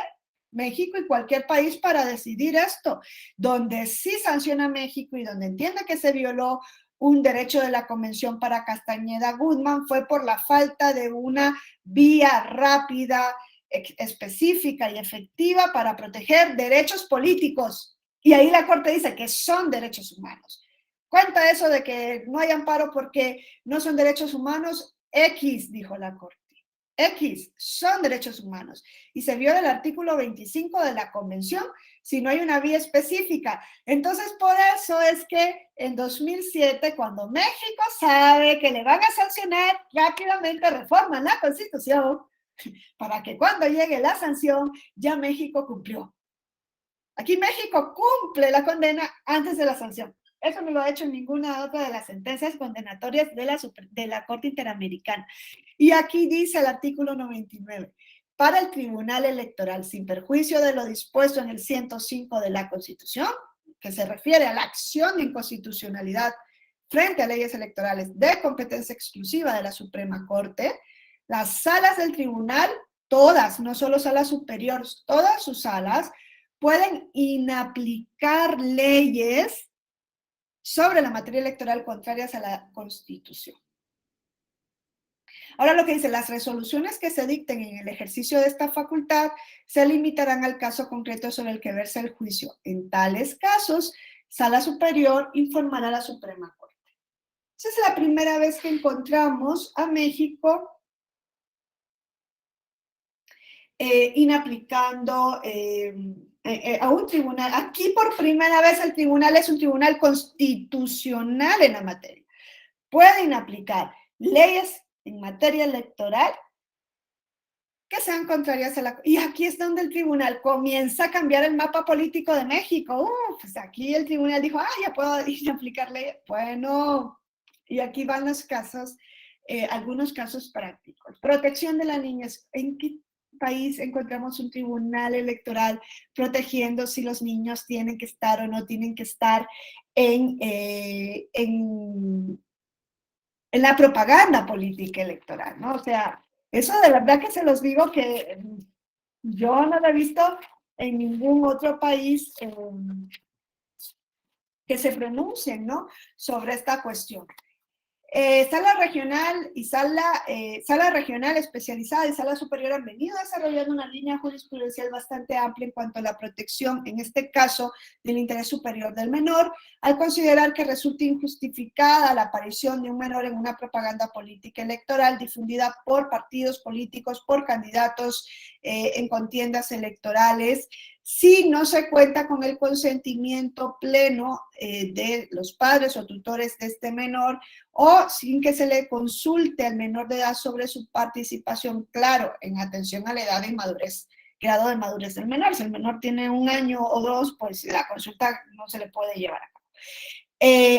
México y cualquier país para decidir esto. Donde sí sanciona a México y donde entiende que se violó un derecho de la Convención para Castañeda Guzmán fue por la falta de una vía rápida, específica y efectiva para proteger derechos políticos. Y ahí la Corte dice que son derechos humanos. Cuenta eso de que no hay amparo porque no son derechos humanos. X, dijo la Corte. X, son derechos humanos. Y se viola el artículo 25 de la Convención si no hay una vía específica. Entonces, por eso es que en 2007, cuando México sabe que le van a sancionar, rápidamente reforman la Constitución para que cuando llegue la sanción, ya México cumplió. Aquí México cumple la condena antes de la sanción. Eso no lo ha hecho en ninguna otra de las sentencias condenatorias de la Corte Interamericana. Y aquí dice el artículo 99, para el Tribunal Electoral, sin perjuicio de lo dispuesto en el 105 de la Constitución, que se refiere a la acción de inconstitucionalidad frente a leyes electorales de competencia exclusiva de la Suprema Corte, las salas del tribunal, todas, no solo salas superiores, todas sus salas, pueden inaplicar leyes sobre la materia electoral contrarias a la Constitución. Ahora lo que dice, las resoluciones que se dicten en el ejercicio de esta facultad se limitarán al caso concreto sobre el que versa el juicio. En tales casos, Sala Superior informará a la Suprema Corte. Esa es la primera vez que encontramos a México inaplicando a un tribunal. Aquí por primera vez el tribunal es un tribunal constitucional en la materia. Puede inaplicar leyes en materia electoral que sean contrarias a la... Y aquí es donde el tribunal comienza a cambiar el mapa político de México. Pues aquí el tribunal dijo, ya puedo aplicar leyes. Bueno, y aquí van los casos, algunos casos prácticos. Protección de la niñez. ¿En qué país encontramos un tribunal electoral protegiendo si los niños tienen que estar o no tienen que estar en la propaganda política electoral, ¿no? O sea, eso de verdad que se los digo que yo no lo he visto en ningún otro país que se pronuncien, ¿no?, sobre esta cuestión. Sala regional y sala regional especializada y sala superior han venido desarrollando una línea jurisprudencial bastante amplia en cuanto a la protección, en este caso, del interés superior del menor, al considerar que resulta injustificada la aparición de un menor en una propaganda política electoral difundida por partidos políticos, por candidatos en contiendas electorales, si no se cuenta con el consentimiento pleno de los padres o tutores de este menor, o sin que se le consulte al menor de edad sobre su participación, claro, en atención a la edad y madurez, grado de madurez del menor. Si el menor tiene 1 año o 2, pues la consulta no se le puede llevar a cabo.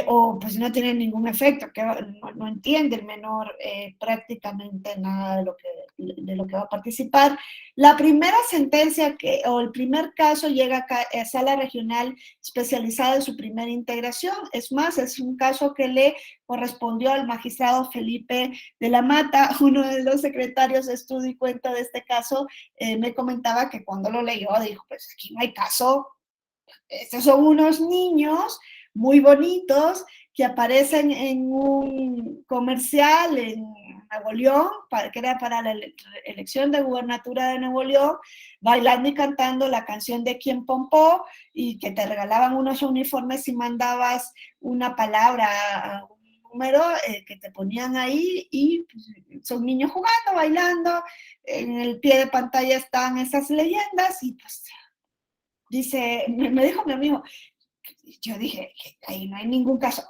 O pues no tiene ningún efecto, que no entiende el menor prácticamente nada de lo que va a participar. La primera sentencia o el primer caso llega a sala regional especializada en su primera integración. Es más, es un caso que le correspondió al magistrado Felipe de la Mata, uno de los secretarios de estudio y cuenta de este caso. Me comentaba que cuando lo leyó dijo, pues aquí no hay caso, estos son unos niños muy bonitos que aparecen en un comercial en Nuevo León, que era para la elección de gubernatura de Nuevo León, bailando y cantando la canción de Quién Pompó, y que te regalaban unos uniformes si mandabas una palabra, un número que te ponían ahí, y pues, son niños jugando, bailando, en el pie de pantalla están esas leyendas, y pues dice, me dijo mi amigo, yo dije, ahí no hay ningún caso.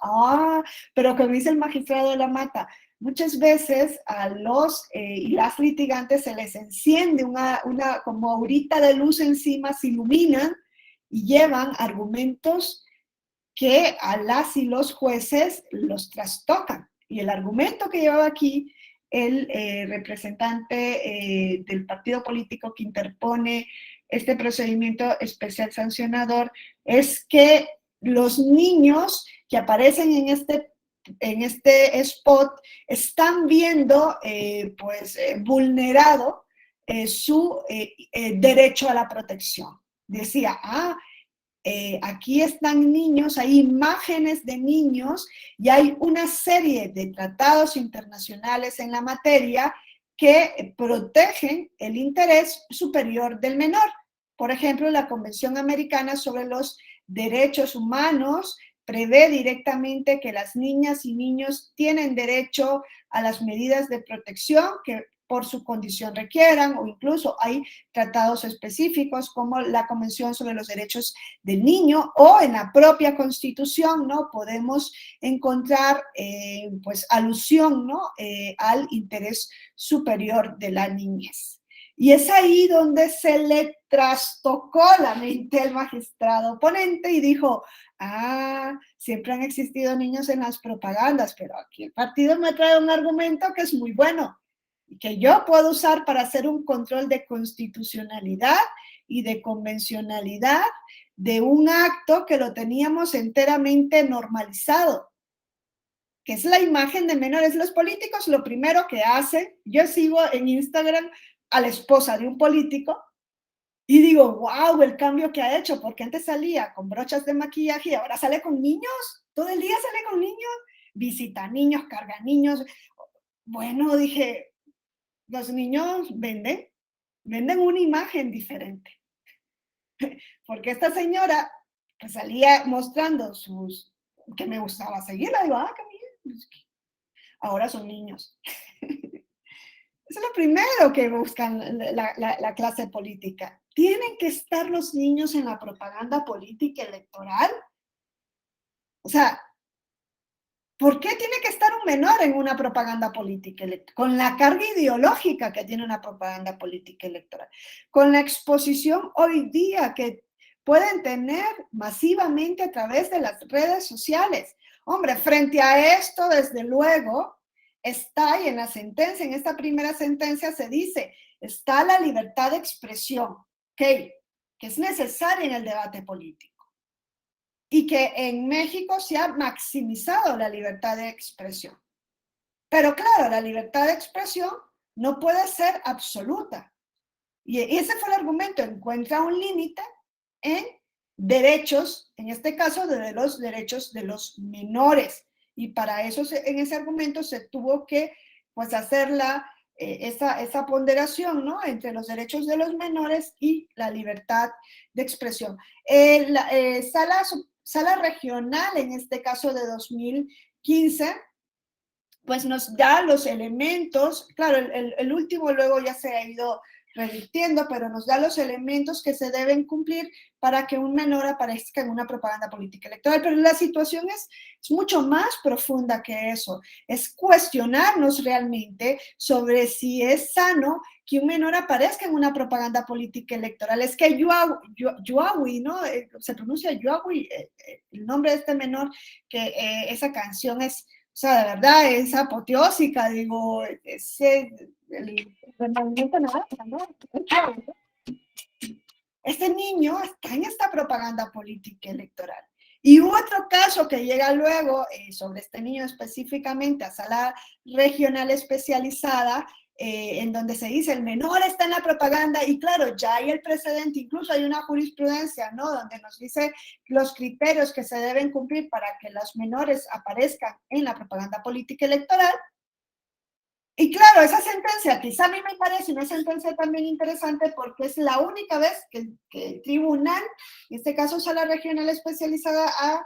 Pero como dice el magistrado de la Mata, muchas veces a los y las litigantes se les enciende una como aurita de luz encima, se iluminan y llevan argumentos que a las y los jueces los trastocan. Y el argumento que llevaba aquí el representante del partido político que interpone este procedimiento especial sancionador es que los niños que aparecen en este spot están viendo vulnerado su derecho a la protección. Decía, aquí están niños, hay imágenes de niños y hay una serie de tratados internacionales en la materia que protegen el interés superior del menor. Por ejemplo, la Convención Americana sobre los Derechos Humanos prevé directamente que las niñas y niños tienen derecho a las medidas de protección que por su condición requieran, o incluso hay tratados específicos como la Convención sobre los Derechos del Niño, o en la propia Constitución, ¿no?, podemos encontrar alusión, ¿no?, al interés superior de la niñez. Y es ahí donde se le trastocó la mente al magistrado oponente y dijo, siempre han existido niños en las propagandas, pero aquí el partido me trae un argumento que es muy bueno y que yo puedo usar para hacer un control de constitucionalidad y de convencionalidad de un acto que lo teníamos enteramente normalizado, que es la imagen de menores. Los políticos lo primero que hacen, yo sigo en Instagram a la esposa de un político Y digo, wow, el cambio que ha hecho, porque antes salía con brochas de maquillaje y ahora sale con niños, todo el día sale con niños, visita niños, carga niños. Bueno, dije, los niños venden una imagen diferente. Porque esta señora pues, salía mostrando que me gustaba seguirla, digo, qué bien, ahora son niños. Eso es lo primero que buscan la clase política. ¿Tienen que estar los niños en la propaganda política electoral? O sea, ¿por qué tiene que estar un menor en una propaganda política electoral? Con la carga ideológica que tiene una propaganda política electoral, con la exposición hoy día que pueden tener masivamente a través de las redes sociales. Hombre, frente a esto, desde luego, está, y en la sentencia, en esta primera sentencia se dice, está la libertad de expresión, que es necesaria en el debate político. Y que en México se ha maximizado la libertad de expresión. Pero claro, la libertad de expresión no puede ser absoluta. Y ese fue el argumento, encuentra un límite en derechos, en este caso de los derechos de los menores. Y para eso en ese argumento se tuvo que pues hacer esa ponderación, ¿no? Entre los derechos de los menores y la libertad de expresión. Sala regional, en este caso de 2015, pues nos da los elementos, claro, el último luego ya se ha ido revirtiendo, pero nos da los elementos que se deben cumplir para que un menor aparezca en una propaganda política electoral. Pero la situación es mucho más profunda que eso. Es cuestionarnos realmente sobre si es sano que un menor aparezca en una propaganda política electoral. Es que Yuawi, ¿no? Se pronuncia Yuawi, el nombre de este menor, que esa canción es, o sea, de verdad, es apoteósica, digo, el movimiento naranja, ¿no? Este niño está en esta propaganda política electoral. Y hubo otro caso que llega luego sobre este niño específicamente a sala regional especializada, en donde se dice el menor está en la propaganda y claro, ya hay el precedente, incluso hay una jurisprudencia, ¿no? Donde nos dice los criterios que se deben cumplir para que los menores aparezcan en la propaganda política electoral. Y claro, esa sentencia quizá a mí me parece una sentencia también interesante porque es la única vez que el tribunal, en este caso sala regional especializada, ha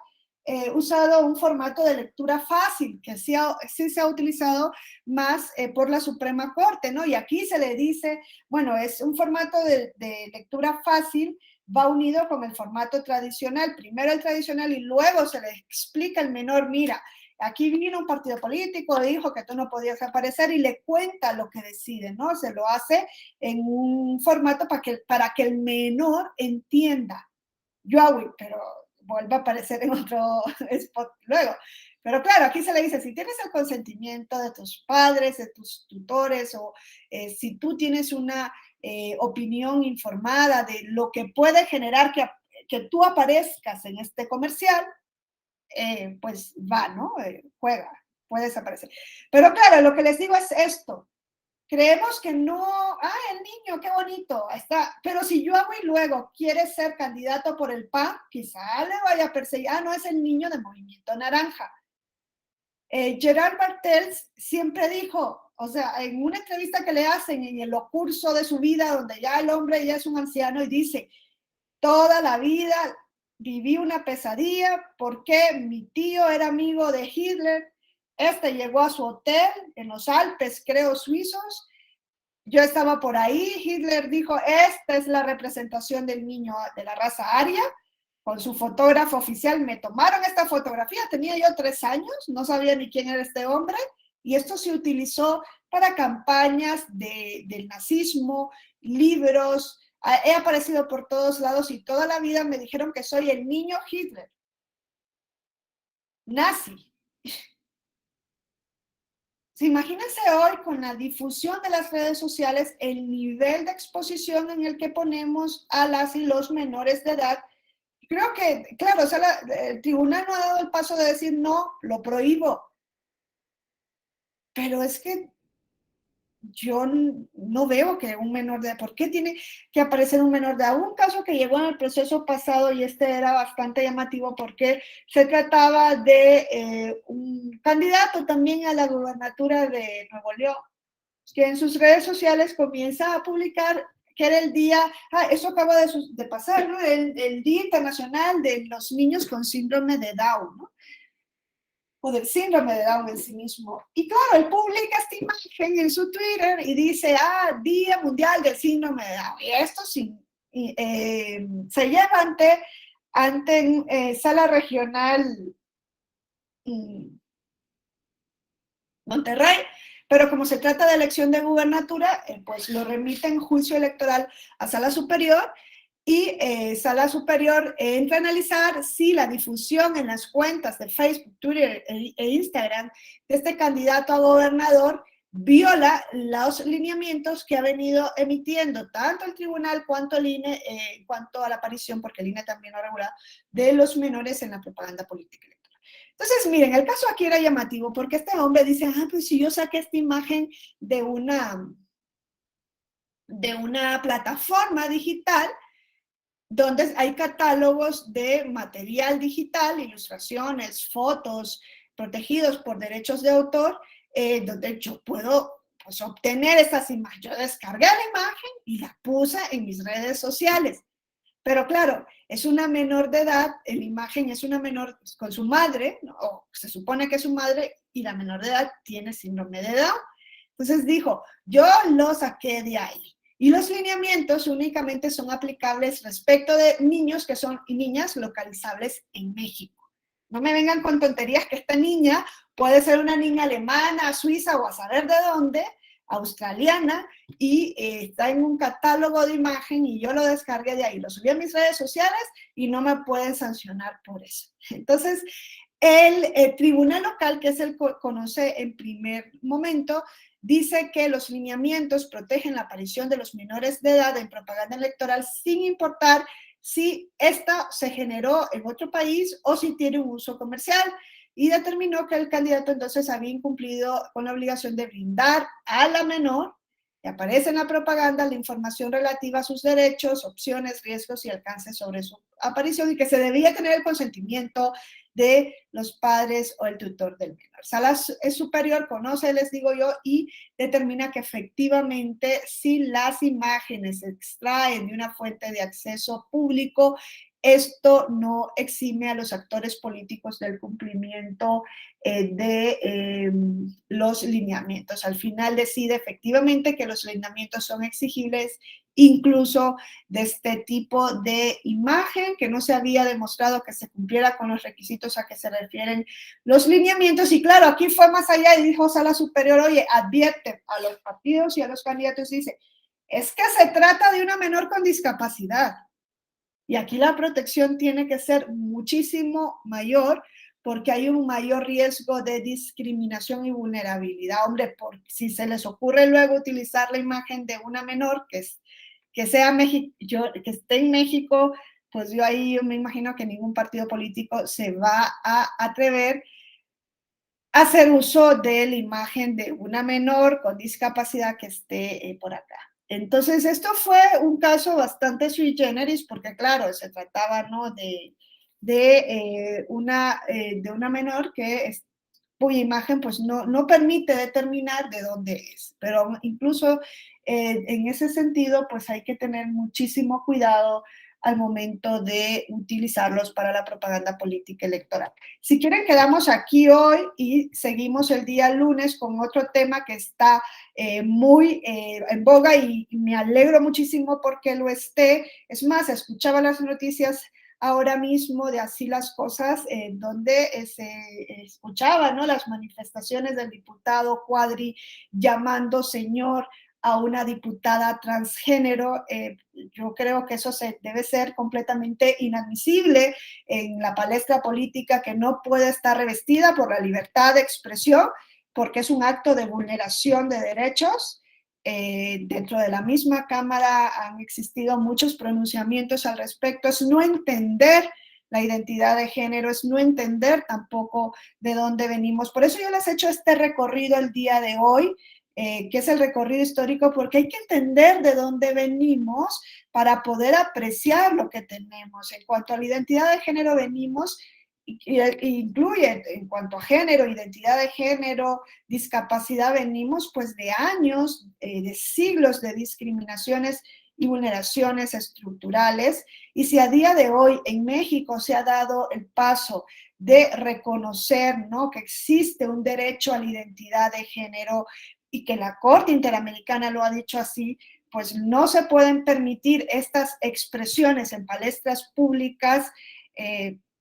usado un formato de lectura fácil, que sí se ha utilizado más por la Suprema Corte, ¿no? Y aquí se le dice, bueno, es un formato de lectura fácil, va unido con el formato tradicional, primero el tradicional y luego se le explica al menor, mira, aquí vino un partido político, dijo que tú no podías aparecer y le cuenta lo que decide, ¿no? Se lo hace en un formato para que el menor entienda. Pero vuelve a aparecer en otro spot luego. Pero claro, aquí se le dice, si tienes el consentimiento de tus padres, de tus tutores, o si tú tienes una opinión informada de lo que puede generar que tú aparezcas en este comercial, pues va, ¿no? Juega, puede desaparecer. Pero claro, lo que les digo es esto. Creemos que no, el niño, qué bonito, está. Pero si yo hago y luego quiere ser candidato por el PAN, quizá le vaya a perseguir, no es el niño de Movimiento Naranja. Gerard Bartels siempre dijo, o sea, en una entrevista que le hacen en el curso de su vida, donde ya el hombre ya es un anciano y dice, toda la vida viví una pesadilla porque mi tío era amigo de Hitler, este llegó a su hotel en los Alpes, creo, suizos, yo estaba por ahí, Hitler dijo, esta es la representación del niño de la raza aria, con su fotógrafo oficial, me tomaron esta fotografía, tenía yo 3 años, no sabía ni quién era este hombre, y esto se utilizó para campañas del nazismo, libros, he aparecido por todos lados y toda la vida me dijeron que soy el niño Hitler, nazi. Imagínense hoy con la difusión de las redes sociales, el nivel de exposición en el que ponemos a las y los menores de edad. Creo que, claro, o sea, el tribunal no ha dado el paso de decir no, lo prohíbo. Pero es que yo no veo que un menor de edad, ¿por qué tiene que aparecer un menor de edad? Hubo un caso que llegó en el proceso pasado y este era bastante llamativo porque se trataba de un candidato también a la gubernatura de Nuevo León, que en sus redes sociales comienza a publicar que era el día, eso acaba de pasar, ¿no? El Día Internacional de los Niños con Síndrome de Down, ¿no? O del síndrome de Down en sí mismo. Y claro, él publica esta imagen en su Twitter y dice, Día Mundial del Síndrome de Down. Y esto sí, se lleva ante Sala Regional Monterrey, pero como se trata de elección de gubernatura, pues lo remite en juicio electoral a Sala Superior y Sala Superior entra a analizar si la difusión en las cuentas de Facebook, Twitter e Instagram de este candidato a gobernador viola los lineamientos que ha venido emitiendo tanto el tribunal cuanto el INE en cuanto a la aparición, porque el INE también lo ha regulado, de los menores en la propaganda política. Entonces, miren, el caso aquí era llamativo porque este hombre dice, pues si yo saqué esta imagen de una plataforma digital donde hay catálogos de material digital, ilustraciones, fotos protegidos por derechos de autor, donde yo puedo pues, obtener esas imágenes. Yo descargué la imagen y la puse en mis redes sociales. Pero claro, es una menor de edad, la imagen es una menor con su madre, ¿no? O se supone que es su madre, y la menor de edad tiene síndrome de Down. Entonces dijo, yo lo saqué de ahí. Y los lineamientos únicamente son aplicables respecto de niños que son y niñas localizables en México. No me vengan con tonterías que esta niña puede ser una niña alemana, suiza o a saber de dónde, australiana, y está en un catálogo de imagen y yo lo descargué de ahí, lo subí a mis redes sociales y no me pueden sancionar por eso. Entonces, el tribunal local, que es el que conoce en primer momento, dice que los lineamientos protegen la aparición de los menores de edad en propaganda electoral sin importar si esta se generó en otro país o si tiene un uso comercial, y determinó que el candidato entonces había incumplido con la obligación de brindar a la menor, que aparece en la propaganda, la información relativa a sus derechos, opciones, riesgos y alcances sobre su aparición, y que se debía tener el consentimiento de los padres o el tutor del menor. Sala Superior conoce, les digo yo, y determina que efectivamente si las imágenes se extraen de una fuente de acceso público, esto no exime a los actores políticos del cumplimiento de los lineamientos. Al final decide efectivamente que los lineamientos son exigibles incluso de este tipo de imagen, que no se había demostrado que se cumpliera con los requisitos a que se refieren los lineamientos. Y claro, aquí fue más allá y dijo Sala Superior, oye, advierte a los partidos y a los candidatos, dice, es que se trata de una menor con discapacidad. Y aquí la protección tiene que ser muchísimo mayor porque hay un mayor riesgo de discriminación y vulnerabilidad. Hombre, si se les ocurre luego utilizar la imagen de una menor que esté en México, pues yo ahí me imagino que ningún partido político se va a atrever a hacer uso de la imagen de una menor con discapacidad que esté por acá. Entonces, esto fue un caso bastante sui generis porque, claro, se trataba, ¿no?, de una menor cuya imagen pues no permite determinar de dónde es. Pero incluso en ese sentido, pues hay que tener muchísimo cuidado al momento de utilizarlos para la propaganda política electoral. Si quieren, quedamos aquí hoy y seguimos el día lunes con otro tema que está muy en boga y me alegro muchísimo porque lo esté. Es más, escuchaba las noticias ahora mismo de Así las Cosas, donde se escuchaban, ¿no?, las manifestaciones del diputado Cuadri llamando señor a una diputada transgénero. Yo creo que eso debe ser completamente inadmisible en la palestra política, que no puede estar revestida por la libertad de expresión, porque es un acto de vulneración de derechos. Dentro de la misma Cámara han existido muchos pronunciamientos al respecto. Es no entender la identidad de género, es no entender tampoco de dónde venimos. Por eso yo les he hecho este recorrido el día de hoy, qué es el recorrido histórico, porque hay que entender de dónde venimos para poder apreciar lo que tenemos. En cuanto a la identidad de género venimos, incluye en cuanto a género, identidad de género, discapacidad, venimos pues de años, de siglos de discriminaciones y vulneraciones estructurales, y si a día de hoy en México se ha dado el paso de reconocer, ¿no?, que existe un derecho a la identidad de género y que la Corte Interamericana lo ha dicho así, pues no se pueden permitir estas expresiones en palestras públicas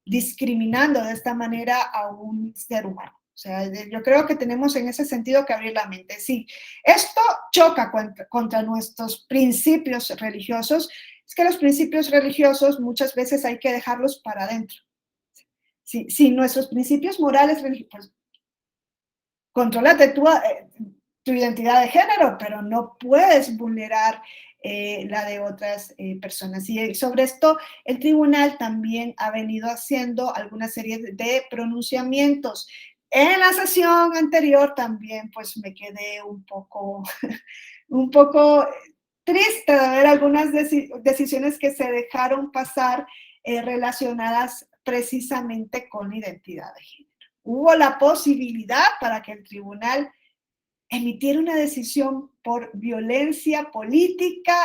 discriminando de esta manera a un ser humano. O sea, yo creo que tenemos en ese sentido que abrir la mente. Sí, esto choca contra nuestros principios religiosos. Es que los principios religiosos muchas veces hay que dejarlos para adentro. Si nuestros principios morales religiosos, pues, contrólate tu identidad de género, pero no puedes vulnerar la de otras personas. Y sobre esto, el tribunal también ha venido haciendo alguna serie de pronunciamientos. En la sesión anterior también, pues, me quedé un poco triste de ver algunas decisiones que se dejaron pasar relacionadas precisamente con la identidad de género. Hubo la posibilidad para que el tribunal emitiera una decisión por violencia política,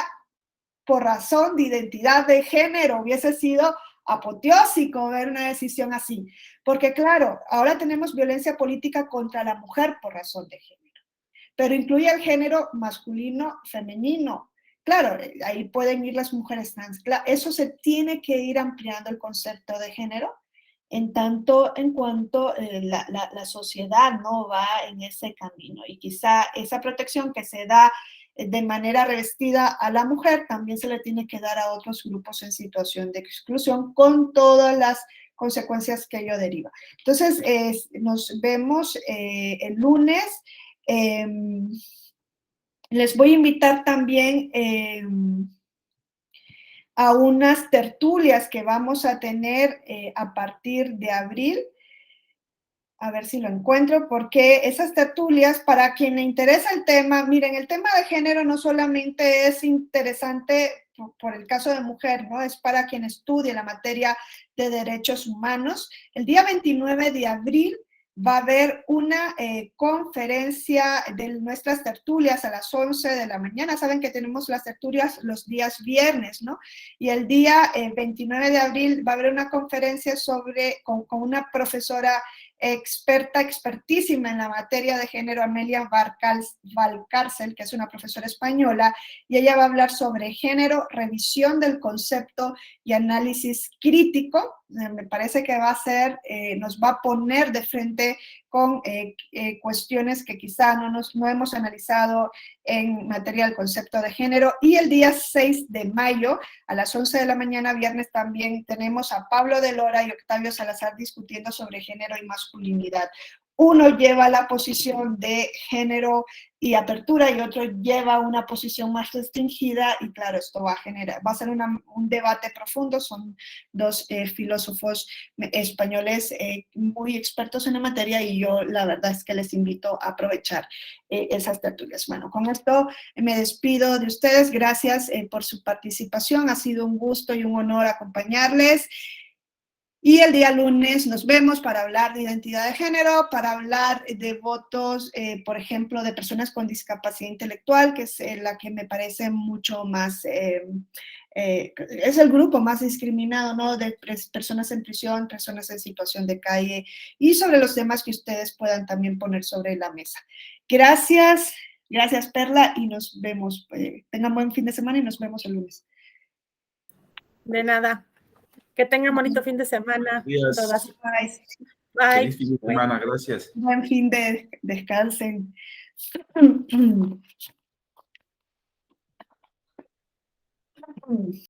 por razón de identidad de género. Hubiese sido apoteósico ver una decisión así, porque claro, ahora tenemos violencia política contra la mujer por razón de género, pero incluye el género masculino, femenino. Claro, ahí pueden ir las mujeres trans. Eso se tiene que ir ampliando el concepto de género en tanto en cuanto la sociedad no va en ese camino. Y quizá esa protección que se da de manera revestida a la mujer también se le tiene que dar a otros grupos en situación de exclusión, con todas las consecuencias que ello deriva. Entonces, nos vemos el lunes. Les voy a invitar también a unas tertulias que vamos a tener a partir de abril. A ver si lo encuentro, porque esas tertulias, para quien le interesa el tema, miren, el tema de género no solamente es interesante por el caso de mujer, ¿no? Es para quien estudie la materia de derechos humanos. El día 29 de abril va a haber una conferencia de nuestras tertulias a las 11 de la mañana. Saben que tenemos las tertulias los días viernes, ¿no? Y el día 29 de abril va a haber una conferencia con una profesora expertísima en la materia de género, Amelia Valcárcel, que es una profesora española, y ella va a hablar sobre género, revisión del concepto y análisis crítico. Me parece que nos va a poner de frente con cuestiones que quizá no hemos analizado en materia del concepto de género. Y el día 6 de mayo, a las 11 de la mañana, viernes, también tenemos a Pablo de Lora y Octavio Salazar discutiendo sobre género y masculinidad. Uno lleva la posición de género y apertura y otro lleva una posición más restringida, y claro, esto va a ser un debate profundo. Son dos filósofos españoles muy expertos en la materia, y yo la verdad es que les invito a aprovechar esas tertulias. Bueno, con esto me despido de ustedes. Gracias por su participación. Ha sido un gusto y un honor acompañarles. Y el día lunes nos vemos para hablar de identidad de género, para hablar de votos, por ejemplo, de personas con discapacidad intelectual, que es la que me parece mucho más, es el grupo más discriminado, ¿no? De personas en prisión, personas en situación de calle, y sobre los temas que ustedes puedan también poner sobre la mesa. Gracias, Perla, y nos vemos. Tengan buen fin de semana y nos vemos el lunes. De nada. Que tengan bonito fin de semana. Todas. Bye. Feliz fin de semana, gracias. Buen fin de descansen.